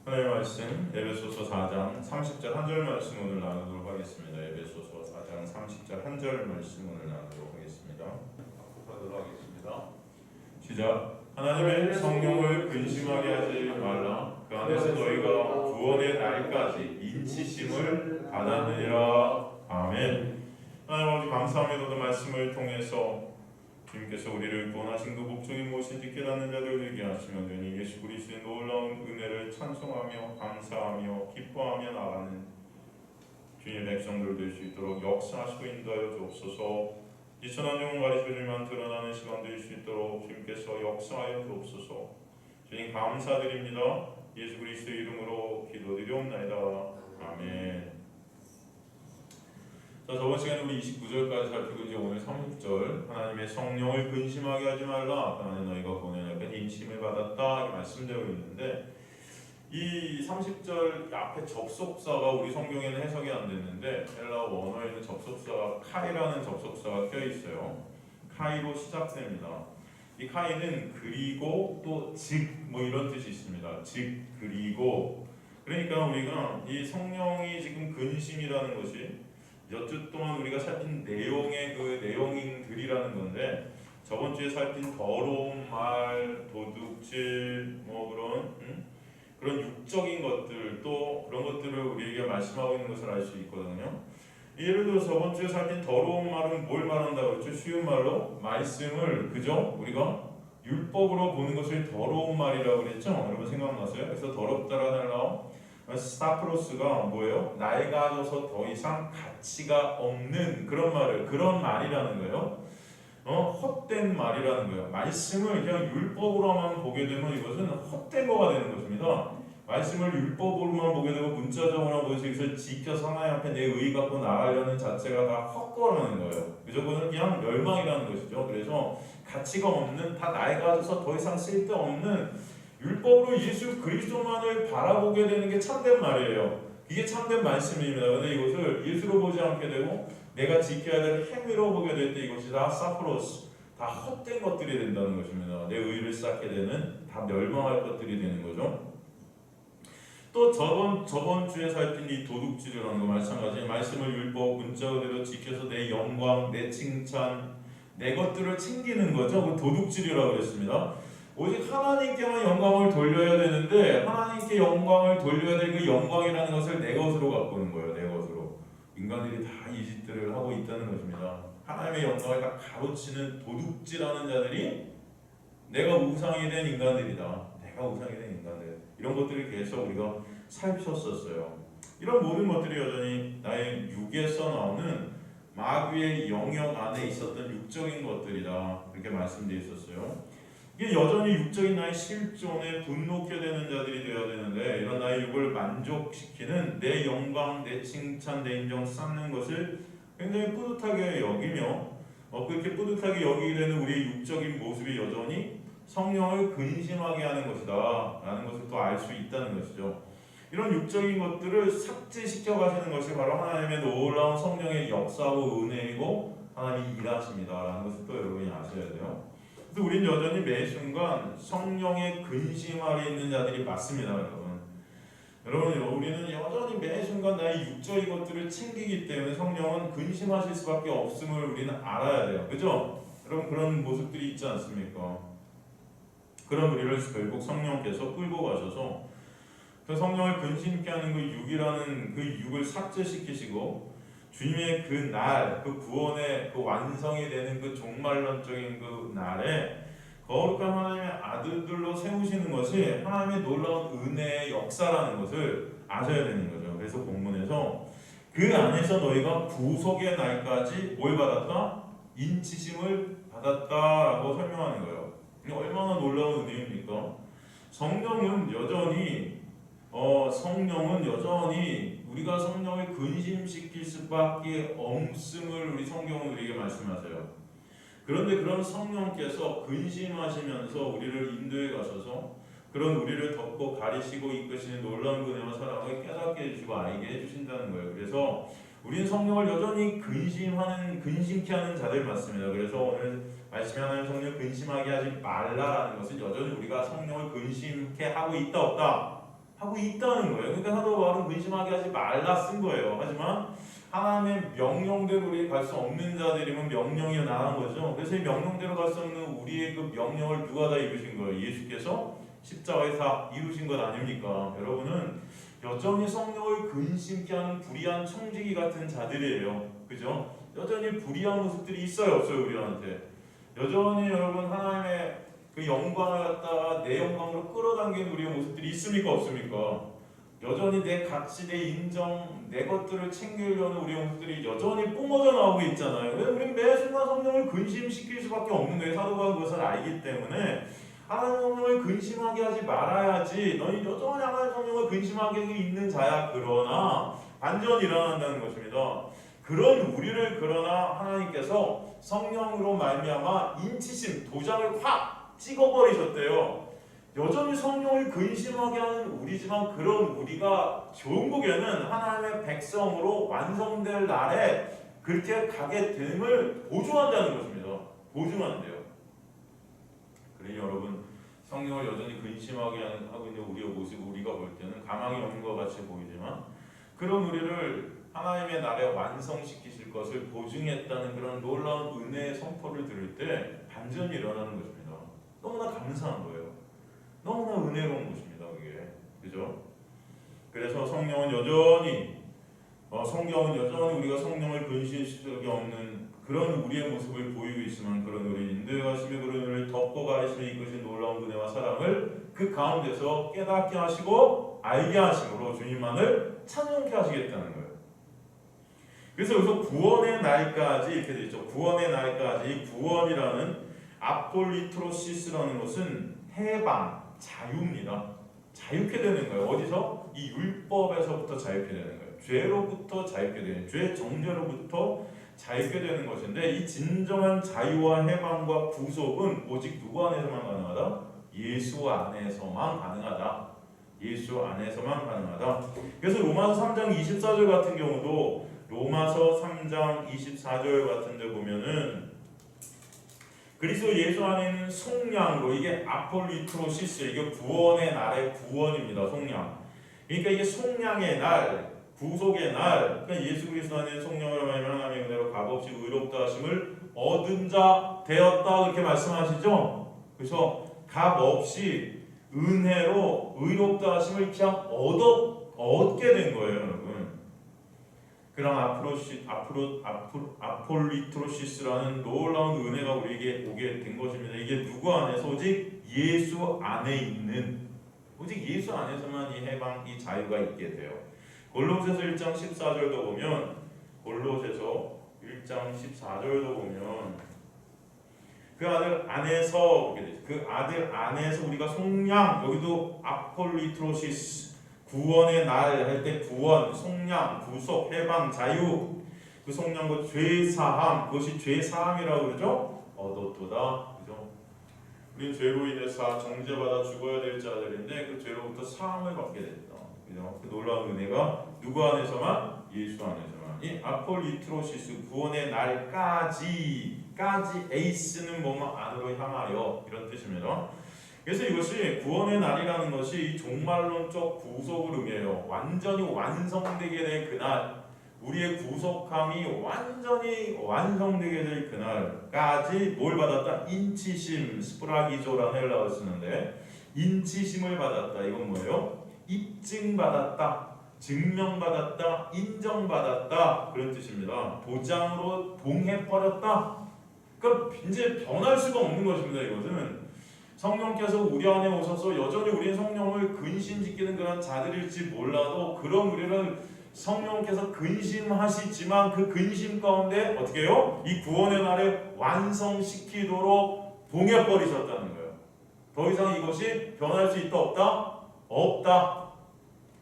하나님의 말씀 에베소서 4장 30절 한 절 말씀 오늘 나누도록 하겠습니다. 에베소서 4장 30절 한 절 말씀 오늘 나누도록 하겠습니다. 하도록 하겠습니다. 시작. 하나님의 성령을 근심하게 하지 말라. 그 안에서 너희가 구원의 날까지 인치심을 받았느니라. 아멘. 하나님 아버지 감사합니다. 그 말씀을 통해서 주님께서 우리를 구원하신 그 목적이 무엇인지 깨닫는 자들 되게 하시면 되니 예수 그리스도의 놀라운 은혜를 찬송하며 감사하며 기뻐하며 나가는 주님의 백성들 될 수 있도록 역사하시고 인도하여 주옵소서. 이 천한 영혼 가르쳐주만 드러나는 시간 될 수 있도록 주님께서 역사하여 주옵소서. 주님 감사드립니다. 예수 그리스도의 이름으로 기도드리옵나이다. 아멘. 자, 저번 시간에 우리 29절까지 살피고 이제 오늘 30절 하나님의 성령을 근심하게 하지 말라. 나는 너희가 보내는 인침을 받았다. 이렇게 말씀되어 있는데 이 30절 앞에 접속사가 우리 성경에는 해석이 안 됐는데 헬라어 원어에는 접속사가 카이라는 접속사가 껴 있어요. 카이로 시작됩니다. 이 카이는 그리고 또 즉 뭐 이런 뜻이 있습니다. 즉 그리고 그러니까 우리가 이 성령이 지금 근심이라는 것이 몇 주 동안 우리가 살핀 내용의 그 내용들이라는 건데 저번 주에 살핀 더러운 말, 도둑질, 뭐 그런 육적인 것들 또 그런 것들을 우리에게 말씀하고 있는 것을 알 수 있거든요. 예를 들어 저번 주에 살핀 더러운 말은 뭘 말한다고 그랬죠? 쉬운 말로 말씀을 그죠? 우리가 율법으로 보는 것을 더러운 말이라고 그랬죠? 여러분 생각나세요? 그래서 더럽다라는 헬라어 스타프로스가 뭐예요? 낡아져서 더 이상 가치가 없는 그런 말이라는 거예요. 헛된 말이라는 거예요. 말씀을 그냥 율법으로만 보게 되면 이것은 헛된 거가 되는 것입니다. 말씀을 율법으로만 보게 되고 문자적으로만 보여서 이것을 지켜서 하나님 앞에 내 의의 갖고 나아가려는 자체가 다 헛거라는 거예요. 그죠? 그건 그냥 멸망이라는 것이죠. 그래서 가치가 없는, 다 낡아져서 더 이상 쓸데없는 율법으로 예수 그리스도만을 바라보게 되는 게 참된 말이에요. 이게 참된 말씀입니다. 그런데 이것을 예수로 보지 않게 되고 내가 지켜야 될 행위로 보게 될 때 이것이 다 사프로스, 다 헛된 것들이 된다는 것입니다. 내 의를 쌓게 되는 다 멸망할 것들이 되는 거죠. 또 저번 주에 살핀 이 도둑질이라는 거 마찬가지. 말씀을 율법 문자 그대로 지켜서 내 영광, 내 칭찬, 내 것들을 챙기는 거죠. 그 도둑질이라고 그랬습니다. 오직 하나님께만 영광을 돌려야 되는데 하나님께 영광을 돌려야 될 그 영광이라는 것을 내 것으로 가꾸는 거예요. 내 것으로. 인간들이 다 이 짓들을 하고 있다는 것입니다. 하나님의 영광을 다 가로치는 도둑질하는 자들이 내가 우상이 된 인간들이다. 내가 우상이 된 인간들. 이런 것들을 계속 우리가 살폈었어요. 이런 모든 것들이 여전히 나의 육에서 나오는 마귀의 영역 안에 있었던 육적인 것들이다. 이렇게 말씀되어 있었어요. 이게 여전히 육적인 나의 실존에 분노케 되는 자들이 되어야 되는데 이런 나의 육을 만족시키는 내 영광, 내 칭찬, 내 인정 쌓는 것을 굉장히 뿌듯하게 여기며 그렇게 뿌듯하게 여기게 되는 우리의 육적인 모습이 여전히 성령을 근심하게 하는 것이다 라는 것을 또 알 수 있다는 것이죠. 이런 육적인 것들을 삭제시켜 가시는 것이 바로 하나님의 놀라운 성령의 역사하고 은혜이고 하나님이 일하십니다 라는 것을 또 여러분이 아셔야 돼요. 그래서 우리는 여전히 매 순간 성령의 근심 아래 있는 자들이 맞습니다, 여러분. 여러분, 우리는 여전히 매 순간 나의 육적인 것들을 챙기기 때문에 성령은 근심하실 수밖에 없음을 우리는 알아야 돼요, 그죠? 여러분 그런 모습들이 있지 않습니까? 그런 우리를 결국 성령께서 끌고 가셔서 그 성령을 근심케 하는 그 육이라는 그 육을 삭제시키시고 주님의 그 날, 그 구원의 그 완성이 되는 그 종말론적인 그 날에 거룩한 하나님의 아들들로 세우시는 것이 하나님의 놀라운 은혜의 역사라는 것을 아셔야 되는 거죠. 그래서 본문에서 그 안에서 너희가 구속의 날까지 뭘 받았다? 인치심을 받았다라고 설명하는 거예요. 얼마나 놀라운 은혜입니까? 성령은 여전히 우리가 성령을 근심시킬 수밖에 없음을 우리 성경은 우리에게 말씀하세요. 그런데 그런 성령께서 근심하시면서 우리를 인도해 가셔서 그런 우리를 덮고 가리시고 이끄시는 놀라운 은혜와 사랑을 깨닫게 해주시고 알게 해주신다는 거예요. 그래서 우리는 성령을 여전히 근심케 하는 자들 맞습니다. 그래서 오늘 말씀에 하나님 성령을 근심하게 하지 말라라는 것은 여전히 우리가 성령을 근심케 하고 있다 없다? 하고 있다는 거예요. 그러니까 사도 바울은 근심하게 하지 말라 쓴 거예요. 하지만 하나님의 명령대로 우리 갈 수 없는 자들이면 명령이 나간 거죠. 그래서 이 명령대로 갈 수 없는 우리의 그 명령을 누가 다 이루신 거예요? 예수께서 십자가에 다 이루신 것 아닙니까? 여러분은 여전히 성령을 근심케 하는 불의한 청지기 같은 자들이에요. 그죠? 여전히 불의한 모습들이 있어요, 없어요, 우리한테? 여전히 여러분 하나님의 그 영광을 갖다가 내 영광으로 끌어당기는 우리의 모습들이 있습니까, 없습니까? 여전히 내 가치, 내 인정, 내 것들을 챙기려는 우리의 모습들이 여전히 뿜어져 나오고 있잖아요. 왜? 우리는 매 순간 성령을 근심시킬 수밖에 없는 거예요. 사도 바울은 그것을 알기 때문에 하나님 성령을 근심하게 하지 말아야지. 너희 여전히 하나님 성령을 근심하게 있는 자야. 그러나 반전이 일어난다는 것입니다. 그런 우리를 그러나 하나님께서 성령으로 말미암아 인치심, 도장을 확 찍어버리셨대요. 여전히 성령을 근심하게 하는 우리지만 그런 우리가 종국에는 하나님의 백성으로 완성될 날에 그렇게 가게 됨을 보증한다는 것입니다. 보증한대요. 그러니 여러분 성령을 여전히 근심하게 하고 있는 우리의 모습 우리가 볼 때는 가망이 없는 것 같이 보이지만 그런 우리를 하나님의 날에 완성시키실 것을 보증했다는 그런 놀라운 은혜의 선포를 들을 때 반전이 일어나는 것입니다. 너무나 감사한 거예요. 너무나 은혜로운 것입니다. 그게 그죠? 그래서 성령은 여전히 우리가 성령을 근심시킬 적이 없는 그런 우리의 모습을 보이고 있으면 그런 우리 인도하시며 그런 우리를 덮고 가시며 이끄신 놀라운 은혜와 사랑을 그 가운데서 깨닫게 하시고 알게 하심으로 주님만을 찬양케 하시겠다는 거예요. 그래서 여기서 구원의 날까지 이렇게 되어 있죠. 구원의 날까지 구원이라는 아폴리트로시스라는 것은 해방, 자유입니다. 자유케 되는 거예요. 어디서? 이 율법에서부터 자유케 되는 거예요. 죄로부터 자유케 되는, 죄 정죄로부터 자유케 되는 것인데 이 진정한 자유와 해방과 구속은 오직 누구 안에서만 가능하다? 예수 안에서만 가능하다. 예수 안에서만 가능하다. 그래서 로마서 3장 24절 같은 경우도 로마서 3장 24절 같은 데 보면은 그리스도 예수 안에는 속량으로 이게 아폴리트로시스 이게 구원의 날의 구원입니다. 속량. 그러니까 이게 속량의 날, 구속의 날. 그러니까 예수 그리스도 안에는 속량으로 말하면 하나님의 은혜로 값없이 의롭다 하심을 얻은 자 되었다 그렇게 말씀하시죠. 그래서 값없이 은혜로 의롭다 하심을 그냥 얻게 된 거예요, 여러분. 그런 아폴리트로시스라는 놀라운 은혜가 우리에게 오게 된 것입니다. 이게 누구 안에서? 오직 예수 안에 있는, 오직 예수 안에서만 이 해방, 이 자유가 있게 돼요. 골로새서 1장 14절도 보면 골로새서 1장 14절도 보면 그 아들 안에서 그 아들 안에서 우리가 속량, 여기도 아폴리트로시스 구원의 날 할 때 구원, 속량, 구속, 해방, 자유 그 속량과 죄사함 그것이 죄사함이라고 그러죠. 얻었도다. 그죠? 우리는 죄로 인해서 정죄받아 죽어야 될 자들인데 그 죄로부터 사함을 받게 됐다. 그죠? 그 놀라운 은혜가 누구 안에서만? 예수 안에서만. 이 아폴리트로시스 구원의 날까지 에이스는 뭐뭐 안으로 향하여 이런 뜻입니다. 그래서 이것이 구원의 날이라는 것이 이 종말론적 구속을 의미해요. 완전히 완성되게 될 그날, 우리의 구속함이 완전히 완성되게 될 그날까지 뭘 받았다? 인치심, 스프라기조라는 헬라어를 쓰는데 인치심을 받았다. 이건 뭐예요? 입증받았다, 증명받았다, 인정받았다 그런 뜻입니다. 도장으로 봉해버렸다. 그러니까 이제 변할 수가 없는 것입니다. 이것은 성령께서 우리 안에 오셔서 여전히 우리의 성령을 근심시키는 그런 자들일지 몰라도 그런 우리를 성령께서 근심하시지만 그 근심 가운데 어떻게 해요? 이 구원의 날에 완성시키도록 봉해버리셨다는 거예요. 더 이상 이것이 변할 수 있다 없다? 없다.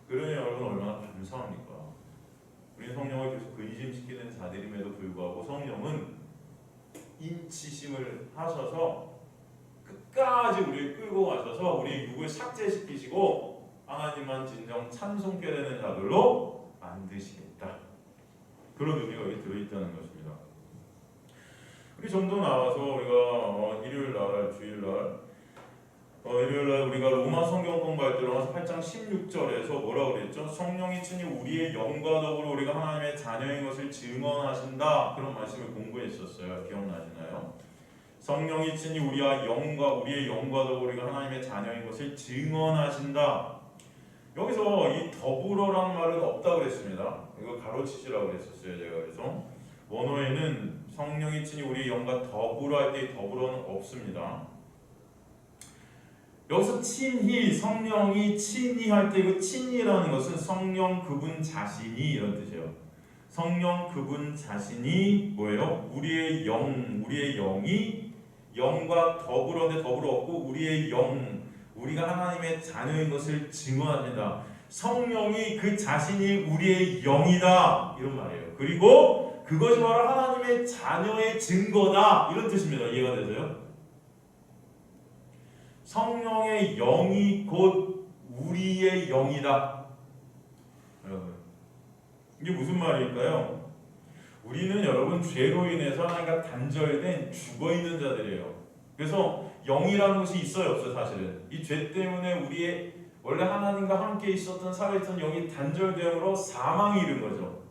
그러니 여러분 얼마나 감사합니까? 우리 성령을 계속 근심시키는 자들임에도 불구하고 성령은 인치심을 하셔서 끝까지 우리를 끌고 가셔서 우리 육을 삭제시키시고 하나님만 진정 찬송케 되는 자들로 만드시겠다. 그런 의미가 여기 들어있다는 것입니다. 우리 좀 더 나와서 우리가 일요일날, 주일날 일요일날 우리가 로마 성경 공부할 때 로마서 8장 16절에서 뭐라고 그랬죠? 성령이 친히 우리의 영과 더불어 우리가 하나님의 자녀인 것을 증언하신다. 그런 말씀을 공부했었어요. 기억나시나요? 성령이 친히 우리의 영과 더불어 우리가 하나님의 자녀인 것을 증언하신다. 여기서 이 더불어라는 말은 없다고 그랬습니다. 이거 가로치시라고 그랬었어요. 제가 그래서 원어에는 성령이 친히 우리의 영과 더불어 할 때 더불어는 없습니다. 여기서 친히, 성령이 친히 할 때 그 친히라는 것은 성령 그분 자신이 이런 뜻이에요. 성령 그분 자신이 뭐예요? 우리의 영이 영과 더불어인데 더불어 없고 우리의 우리가 하나님의 자녀인 것을 증언합니다. 성령이 그 자신이 우리의 영이다 이런 말이에요. 그리고 그것이 바로 하나님의 자녀의 증거다 이런 뜻입니다. 이해가 되세요? 성령의 영이 곧 우리의 영이다. 여러분, 이게 무슨 말일까요? 우리는 여러분 죄로 인해서 하나님과 단절된 죽어있는 자들이에요. 그래서 영이라는 것이 있어요 없어요? 사실은 이 죄 때문에 우리의 원래 하나님과 함께 있었던 살아있던 영이 단절됨으로 사망이 이른 거죠.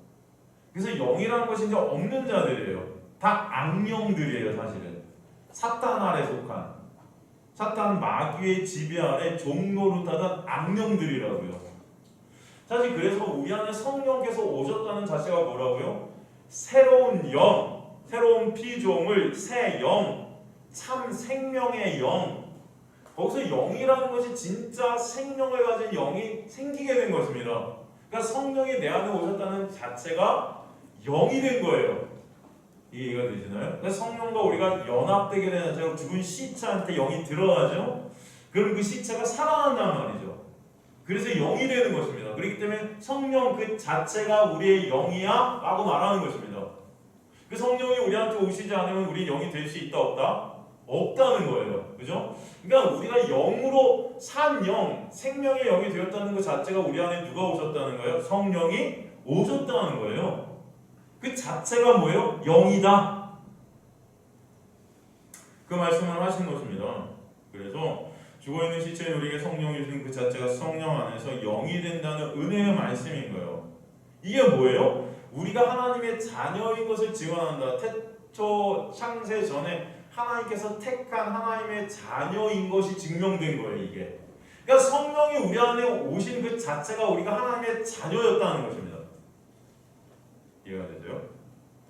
그래서 영이라는 것이 이제 없는 자들이에요. 다 악령들이에요. 사실은 사탄 아래 속한 사탄 마귀의 지배 아래 종노릇하던 악령들이라고요. 사실 그래서 우리 안에 성령께서 오셨다는 자체가 뭐라고요? 새로운 영, 새로운 피조물, 새 영, 참 생명의 영. 거기서 영이라는 것이 진짜 생명을 가진 영이 생기게 된 것입니다. 그러니까 성령이 내 안에 오셨다는 자체가 영이 된 거예요. 이해가 되시나요? 그러니까 성령과 우리가 연합되게 되는 자체가 죽은 시체한테 영이 들어가죠. 그럼 그 시체가 살아난단 말이죠. 그래서 영이 되는 것입니다. 그렇기 때문에 성령 그 자체가 우리의 영이야 라고 말하는 것입니다. 그 성령이 우리한테 오시지 않으면 우리 영이 될 수 있다 없다? 없다는 거예요. 그죠? 그러니까 우리가 영으로 산 영, 생명의 영이 되었다는 것 자체가 우리 안에 누가 오셨다는 거예요? 성령이 오셨다는 거예요. 그 자체가 뭐예요? 영이다. 그 말씀을 하신 것입니다. 그래서 죽어있는 시체에 우리에게 성령이 주신 그 자체가 성령 안에서 영이 된다는 은혜의 말씀인 거예요. 이게 뭐예요? 우리가 하나님의 자녀인 것을 증언한다. 태초 창세 전에 하나님께서 택한 하나님의 자녀인 것이 증명된 거예요. 이게. 그러니까 성령이 우리 안에 오신 그 자체가 우리가 하나님의 자녀였다는 것입니다. 이해가 되죠?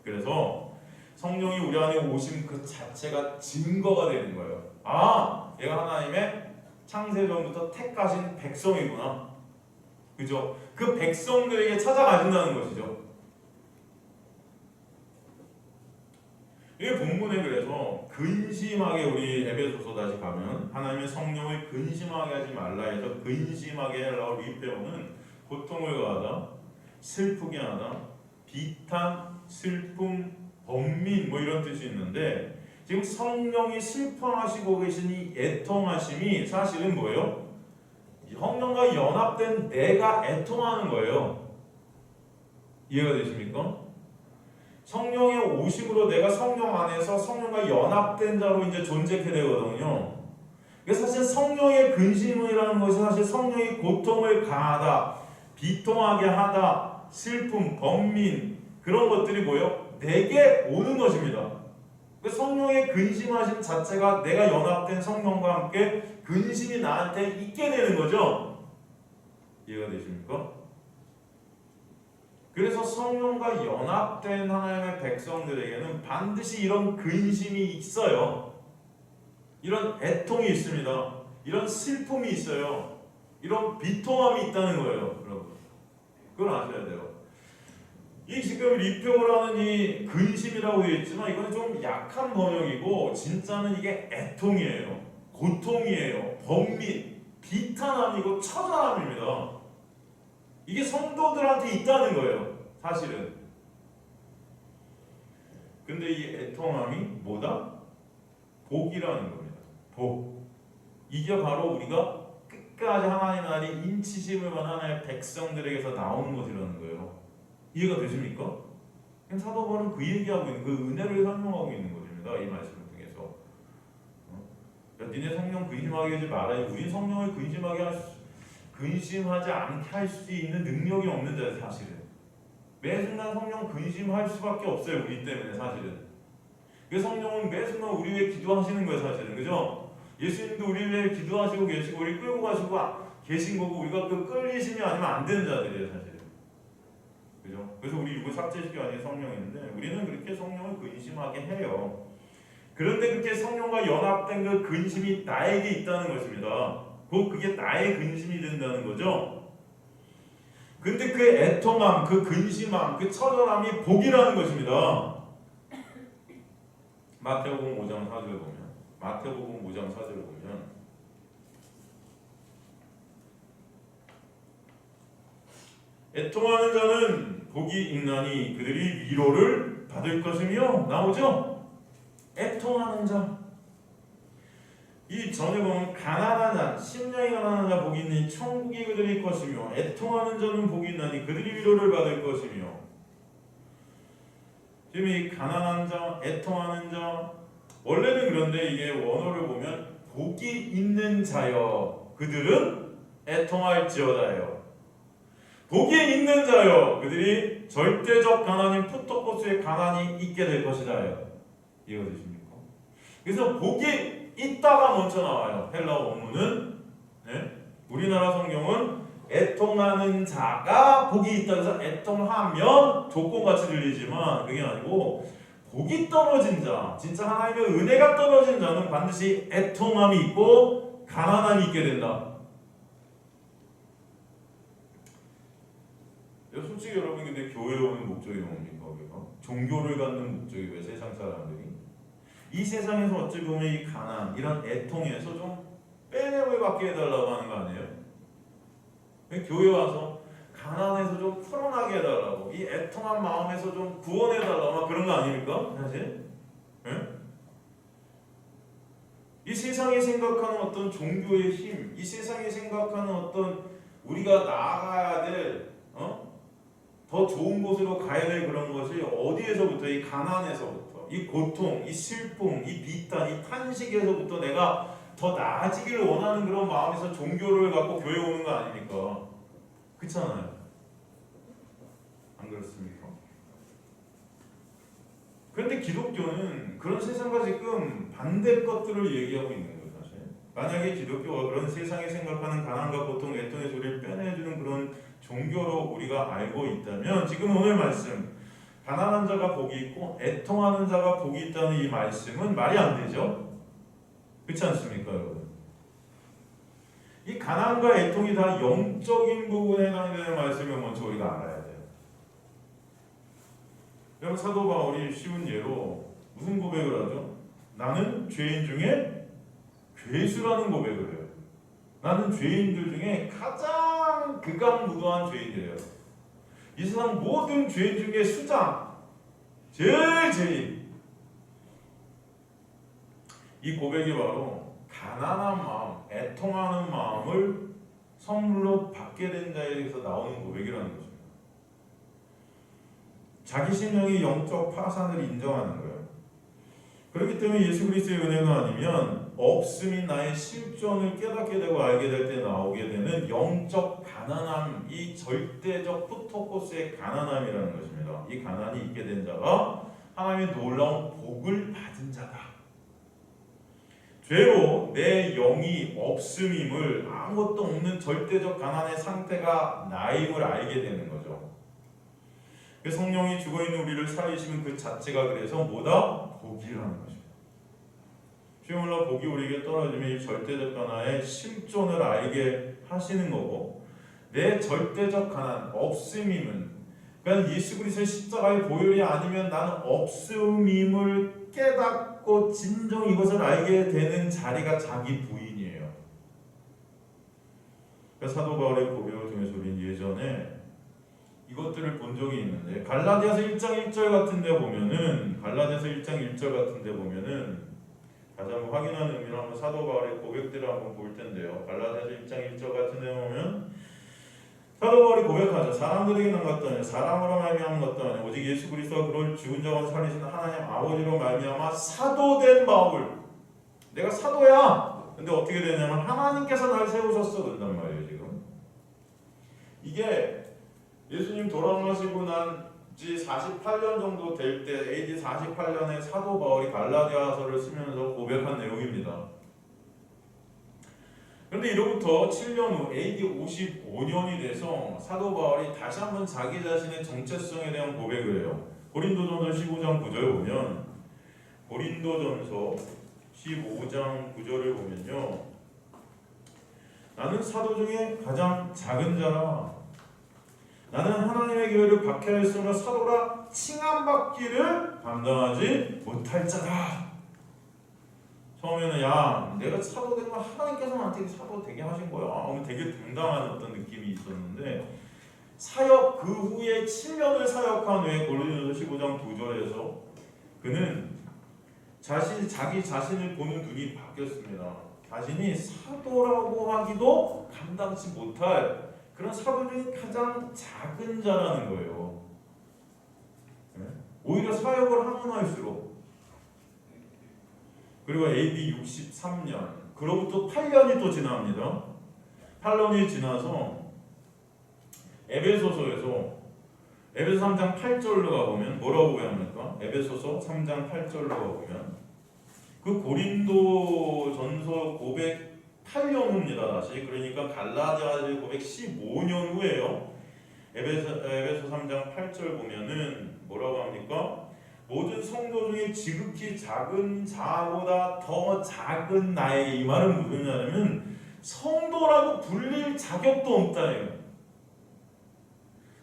그래서 성령이 우리 안에 오신 그 자체가 증거가 되는 거예요. 아, 얘가 하나님의 창세전부터 택하신 백성이구나. 그죠? 그 백성들에게 찾아가신다는 것이죠. 이 본문에 그래서 근심하게 우리 에베소서 다시 가면 하나님의 성령을 근심하게 하지 말라 해서 근심하게 하라고 리페어는 고통을 가하다, 슬프게 하다, 비탄, 슬픔, 번민 뭐 이런 뜻이 있는데 지금 성령이 슬퍼하시고 계신 이 애통하심이 사실은 뭐예요? 성령과 연합된 내가 애통하는 거예요. 이해가 되십니까? 성령의 오심으로 내가 성령 안에서 성령과 연합된 자로 이제 존재하게 되거든요. 그래서 사실 성령의 근심이라는 것이 사실 성령이 고통을 가하다, 비통하게 하다, 슬픔, 번민 그런 것들이 뭐예요? 내게 오는 것입니다. 성령의 근심하심 자체가 내가 연합된 성령과 함께 근심이 나한테 있게 되는 거죠. 이해가 되십니까? 그래서 성령과 연합된 하나님의 백성들에게는 반드시 이런 근심이 있어요. 이런 애통이 있습니다. 이런 슬픔이 있어요. 이런 비통함이 있다는 거예요. 여러분, 그걸 아셔야 돼요. 이 지금 리표라는 이 근심이라고 되어 있지만 이거는 좀 약한 번역이고 진짜는 이게 애통이에요. 고통이에요. 번민, 비탄함이고 처절함입니다. 이게 성도들한테 있다는 거예요. 사실은. 근데 이 애통함이 뭐다? 복이라는 겁니다. 복. 이게 바로 우리가 끝까지 하나님 나라의 인치심을 하나님의 백성들에게서 나오는 것이라는 거예요. 이해가 되십니까? 사도 바울은 그 얘기하고 있는 그 은혜를 설명하고 있는 것입니다. 이 말씀을 통해서. 니네 성령 근심하게 하지 말아요. 우린 성령을 근심하지 않게 할 수 있는 능력이 없는 자예요, 사실은. 매 순간 성령 근심할 수밖에 없어요, 우리 때문에 사실은. 그 성령은 매 순간 우리 위해 기도하시는 거예요, 사실은. 그죠? 예수님도 우리 위해 기도하시고 계시고 우리 끌고 가시고 계신 거고 우리가 그 끌리심이 아니면 안 되는 자들이에요, 사실은. 그죠? 그래서 우리 육을 삭제시키기 아닌 성령인데 우리는 그렇게 성령을 근심하게 해요. 그런데 그렇게 성령과 연합된 그 근심이 나에게 있다는 것입니다. 그게 나의 근심이 된다는 거죠. 근데 그 애통함, 그 근심함, 그 처절함이 복이라는 것입니다. 마태복음 5장 4절을 보면 마태복음 5장 4절을 보면 애통하는 자는 복이 있나니 그들이 위로를 받을 것이며 나오죠? 애통하는 자. 이 전에 보면 가난한 자, 심령이 가난한 자 복이 있니 천국이 그들의 것이며 애통하는 자는 복이 있나니 그들이 위로를 받을 것이며. 지금 이 가난한 자, 애통하는 자 원래는 그런데 이게 원어를 보면 복이 있는 자여 그들은 애통할지어다요. 복이 있는 자여 그들이 절대적 가난인 푸토코스의 가난이 있게 될 것이다요. 이해가 되십니까? 그래서 복이 있다가 먼저 나와요. 헬라어 원문은. 네? 우리나라 성경은 애통하는 자가 복이 있다 해서 애통하면 조건같이 들리지만 그게 아니고 복이 떨어진 자, 진짜 하나님의 은혜가 떨어진 자는 반드시 애통함이 있고 가난함이 있게 된다. 솔직히 여러분 근데 교회 오는 목적이 뭡니까? 우리가 종교를 갖는 목적이 왜 세상 사람들이 이 세상에서 어찌 보면 이 가난 이런 애통에서 좀 빼내을 받게 해달라고 하는 거 아니에요? 교회 와서 가난에서 좀 풀어나게 해달라고 이 애통한 마음에서 좀 구원해달라고 막 그런 거 아닙니까? 사실? 네? 이 세상이 생각하는 어떤 종교의 힘, 이 세상이 생각하는 어떤 우리가 나아가야 될 더 좋은 곳으로 가야 될 그런 것이 어디에서부터 이 가난에서부터 이 고통, 이 슬픔, 이 비탄, 이 탄식에서부터 내가 더 나아지기를 원하는 그런 마음에서 종교를 갖고 교회 오는 거 아닙니까? 그렇잖아요. 안 그렇습니까? 그런데 기독교는 그런 세상과 지금 반대 것들을 얘기하고 있는 거예요. 사실 만약에 기독교가 그런 세상이 생각하는 가난과 고통, 애통의 소리를 빼내주는 그런 종교로 우리가 알고 있다면 지금 오늘 말씀 가난한 자가 복이 있고 애통하는 자가 복이 있다는 이 말씀은 말이 안 되죠? 그렇지 않습니까 여러분? 이 가난과 애통이 다 영적인 부분에 해당되는 말씀을 먼저 우리가 알아야 돼요. 여러분 사도 바울이 쉬운 예로 무슨 고백을 하죠? 나는 죄인 중에 괴수라는 고백을 해요. 나는 죄인들 중에 가장 극악무도한 죄인이에요. 이 세상 모든 죄인 중에 수장, 제일 죄인. 이 고백이 바로 가난한 마음, 애통하는 마음을 선물로 받게 된 자에게서 나오는 고백이라는 것입니다. 자기 심령이 영적 파산을 인정하는 거예요. 그렇기 때문에 예수 그리스도의 은혜가 아니면 없음이 나의 실존을 깨닫게 되고 알게 될 때 나오게 되는 영적 가난함, 이 절대적 푸토코스의 가난함이라는 것입니다. 이 가난이 있게 된 자가 하나님의 놀라운 복을 받은 자다. 죄로 내 영이 없음임을 아무것도 없는 절대적 가난의 상태가 나임을 알게 되는 거죠. 성령이 죽어있는 우리를 살리시는 그 자체가 그래서 뭐다? 복이라는 것입니다. 쉬움으로 복이 우리에게 떨어지면 이 절대적 가난의 실존을 알게 하시는 거고 내 절대적 가난, 없음임은 그러니까 예수 그리스도의 십자가의 보혈이 아니면 나는 없음임을 깨닫고 진정 이것을 알게 되는 자리가 자기 부인이에요. 그러니까 사도 바울의 고백을 통해서 우리는 예전에 이것들을 본 적이 있는데 갈라디아서 1장 1절 같은 데 보면은 갈라디아서 1장 1절 같은 데 보면은 다시 한번 확인하는 의미로 한번 사도 바울의 고백들을 한번 볼 텐데요. 갈라디아서 1장 1절 같은 데 보면 사도 바울이 고백하죠. 사람들에게 난 것도 아니요 사람으로 말미암은 것도 아니요 오직 예수 그리스도가 그를 죽은 자 가운데 살리신 하나님 아버지로 말미암아 사도된 바울. 내가 사도야. 근데 어떻게 되냐면 하나님께서 날 세우셨어 된단 말이에요. 지금 이게 예수님 돌아가시고 난 지 48년 정도 될 때 AD 48년에 사도 바울이 갈라디아서를 쓰면서 고백한 내용입니다. 그런데 이로부터 7년 후 AD 55년이 돼서 사도 바울이 다시 한번 자기 자신의 정체성에 대한 고백을 해요. 고린도전서 15장 9절 보면 고린도전서 15장 9절을 보면요. 나는 사도 중에 가장 작은 자라. 나는 하나님의 교회를 박해하였으므로 사도라 칭함받기를 감당하지 못할 자다. 처음에는 야 내가 사도 된 거 하나님께서 나한테 사도 되게 하신 거야. 되게 당당한 어떤 느낌이 있었는데 사역 그 후에 7년을 사역한 후에 고린도전서 15장 9절에서 그는 자기 자신을 보는 눈이 바뀌었습니다. 자신이 사도라고 하기도 감당치 못할 그런 사도 중에 가장 작은 자라는 거예요. 오히려 사역을 하면 할수록 그리고 AD 63년 그로부터 8년이 또 지납니다. 8년이 지나서 에베소서에서 에베소 3장 8절로 가보면 뭐라고 고백합니까? 에베소서 3장 8절로 가보면 그 고린도전서 고백 8년 후입니다. 다시 그러니까 갈라디아서 고백 15년 후에요. 에베소 3장 8절 보면은 뭐라고 합니까? 모든 성도 중에 지극히 작은 자보다 더 작은 나에게, 이 말은 무엇이냐면 성도라고 불릴 자격도 없다예요.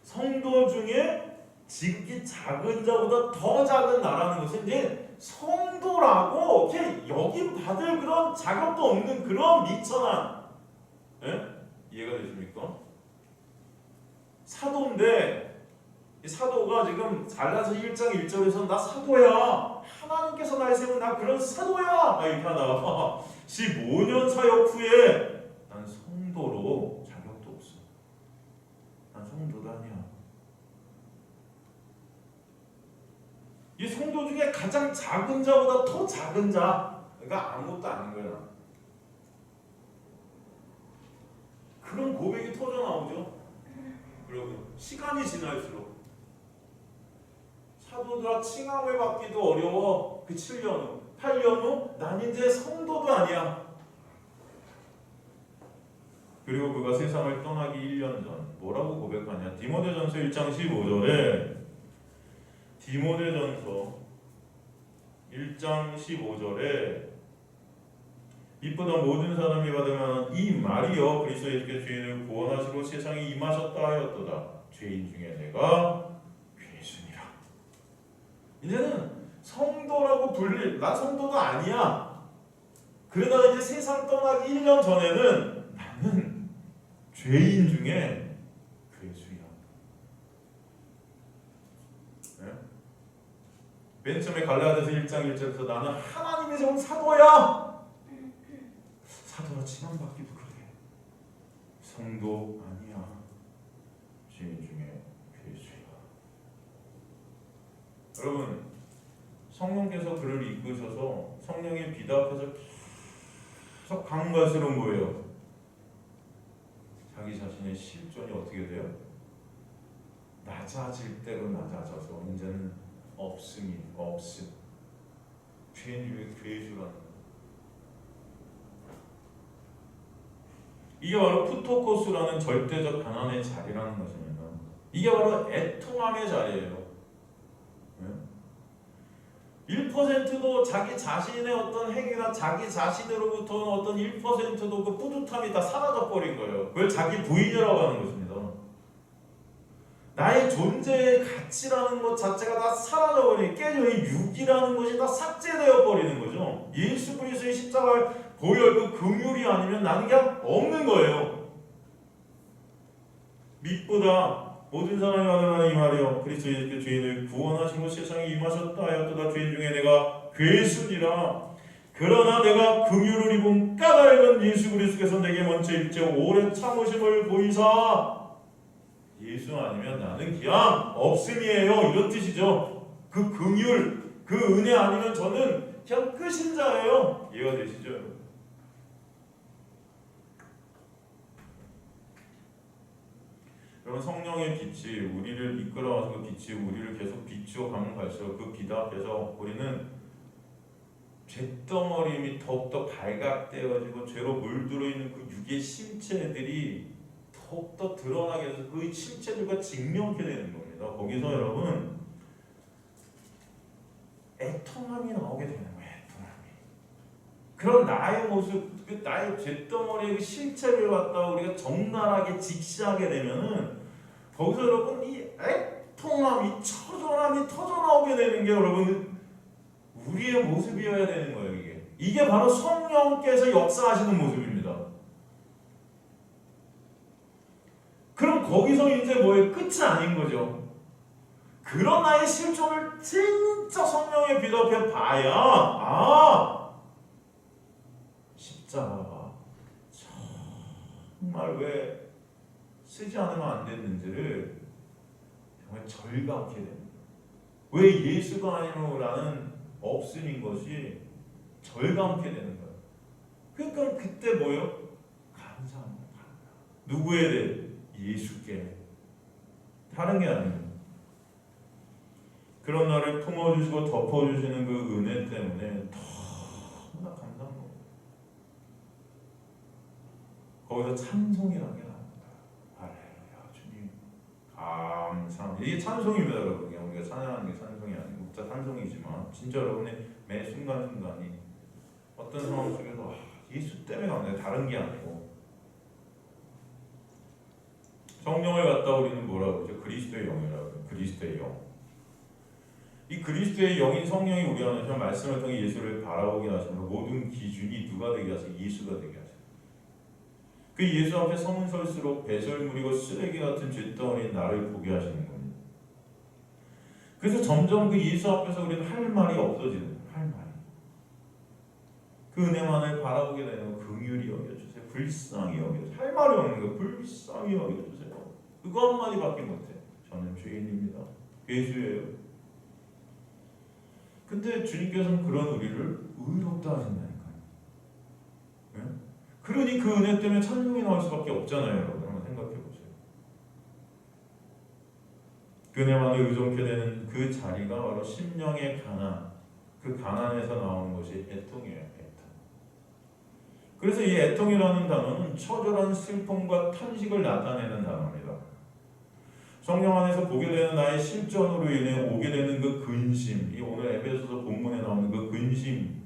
성도 중에 지극히 작은 자보다 더 작은 나라는 것은 이제 성도라고 이렇게 여김 받을 그런 자격도 없는 그런 미천한, 이해가 되십니까? 사도인데 이 사도가 지금 갈라디아서 1장 1절에서 나 사도야, 하나님께서 날 세운 나 그런 사도야 이렇게 하다가 15년 사역 후에 난 성도로 자격도 없어, 난 성도도 아니야. 이 성도 중에 가장 작은 자보다 더 작은 자, 그러니까 아무것도 아닌 거야. 그런 고백이 터져 나오죠. 여러분, 시간이 지날수록 사도들아 칭함을 받기도 어려워. 그 7년 후, 8년 후 난 이제 성도도 아니야. 그리고 그가 세상을 떠나기 1년 전 뭐라고 고백하냐? 디모데전서 1장 15절에 디모데전서 1장 15절에 이보다 모든 사람이 받으면 이 말이여 그리스도 예수께서 죄인을 구원하시고 세상에 임하셨다 하였도다. 죄인 중에 내가 죄수니라. 이제는 성도라고 불릴, 나 성도가 아니야. 그러다가 이제 세상 떠나기 1년 전에는 나는 죄인 중에 죄수야. 맨 처음에 갈라디아서 1장 1절에서 나는 하나님의 세운 사도야. 사도라 칭함받기도 그래. 성도 아니야. 죄인 중에 죄수야. 여러분, 성령께서 그를 이끄셔서 성령의 비다 앞에서 계속 가는 갈수록 뭐예요? 자기 자신의 실존이 어떻게 돼요? 낮아질 대로 낮아져서 이제는 없음. 죄인 중에 죄수라는 거. 이게 바로 푸토코스라는 절대적 가난의 자리라는 것입니다. 이게 바로 애통함의 자리예요. 1%도 자기 자신의 어떤 행위나 자기 자신으로부터 어떤 1%도 그 뿌듯함이 다 사라져버린 거예요. 그걸 자기 부인이라고 하는 것입니다. 나의 존재의 가치라는 것 자체가 다 사라져버리니 깨져이 육이라는 것이 다 삭제되어 버리는 거죠. 예수 그리스도의 십자가의 보혈 그 긍휼이 아니면 나는 그냥 없는 거예요. 밑보다 모든 사람이 받으면 이 말이요 그리스도 예수께서 죄인을 구원하시고 세상에 임하셨다 하였도다. 죄인 중에 내가 괴수니라. 그러나 내가 긍휼을 입은 까닭은 예수 그리스도께서 내게 먼저 일제 오랜 참으심을 보이사. 예수 아니면 나는 그냥 없음이에요, 이런 뜻이죠. 그 긍휼, 그 은혜 아니면 저는 그냥 끝인 자예요. 이해가 되시죠? 여러분 성령의 빛이 우리를 이끌어와서 그 빛이 우리를 계속 비추어 가면 갈수록 그 빛 앞에서 우리는 죄덩어림이 더욱더 발각되어지고 죄로 물들어 있는 그 육의 실체들이 더욱더 드러나게 해서 그 실체들과 직면케 되는 겁니다. 거기서 여러분 애통함이 나오게 되는 거예요. 애통함이. 그런 나의 모습, 그 나의 죄덩어리의 그 실체를 갖다가 우리가 적나라하게 직시하게 되면은 거기서 여러분 이 애통함이 처절함이 터져나오게 되는 게 여러분 우리의 모습이어야 되는 거예요. 이게 바로 성령께서 역사하시는 모습입니다. 그럼 거기서 이제 뭐예요? 끝이 아닌 거죠. 그런 나의 실존을 진짜 성령의 빛 앞에 봐야 십자가가 정말 왜 쓰지 않으면 안 됐는지를 정말 절감하게 됩니다. 왜 예수가 아니라는 없음인 것이 절감하게 되는 거예요. 그러니까 그때 뭐예요? 감사합니다. 누구에 대해? 예수께. 다른 게 아니에요. 그런 나를 품어주시고 덮어주시는 그 은혜 때문에 너무나 감사한 거예요. 거기서 찬송이라는 게 나옵니다. 할렐루야 주님 감사합니다. 이게 찬송입니다 여러분. 우리가 찬양하는 게 찬송이 아니고 진짜 찬송이지만 진짜 여러분의 매 순간순간이 어떤 상황 속에서 예수 때문에 가는 게 다른 게 아니고 성령을 갖다 우리는 뭐라고 그러죠? 그리스도의 영이라고 해요. 그리스도의 영. 이 그리스도의 영인 성령이 우리 안에 말씀을 통해 예수를 바라보게 하시므로 모든 기준이 누가 되게 하세요? 예수가 되게 하세요. 그 예수 앞에 서면 설수록 배설물이고 쓰레기 같은 죄덩어리인 나를 보게 하시는 겁니다. 그래서 점점 그 예수 앞에서 우리는 할 말이 없어지는 거예요. 할 말이. 그 은혜만을 바라보게 되면 긍휼히 여겨주세요. 불쌍히 여겨주세요. 할 말이 없는 거예요. 불쌍히 여겨주세요. 그거 한마디밖에 못해. 저는 죄인입니다. 예수예요. 근데 주님께서는 그런 우리를 의롭다 하신다니까요. 네? 그러니 그 은혜 때문에 찬송이 나올 수밖에 없잖아요. 여러분 한번 생각해보세요. 그 은혜만을 의존케 되는 그 자리가 바로 심령의 가난, 그 가난에서 나오는 것이 애통이에요. 애통. 그래서 이 애통이라는 단어는 처절한 슬픔과 탄식을 나타내는 단어입니다. 성령 안에서 보게 되는 나의 실존으로 인해 오게 되는 그 근심, 이 오늘 에베소서 본문에 나오는 그 근심,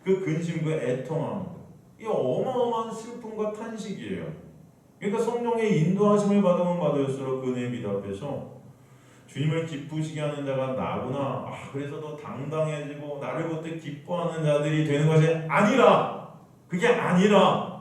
그 애통함, 이 어마어마한 슬픔과 탄식이에요. 그러니까 성령의 인도하심을 받으면 받을수록 그 은혜의 빛 앞에서 주님을 기쁘시게 하는 자가 나구나. 그래서 더 당당해지고 나를 볼 때 기뻐하는 자들이 되는 것이 아니라, 그게 아니라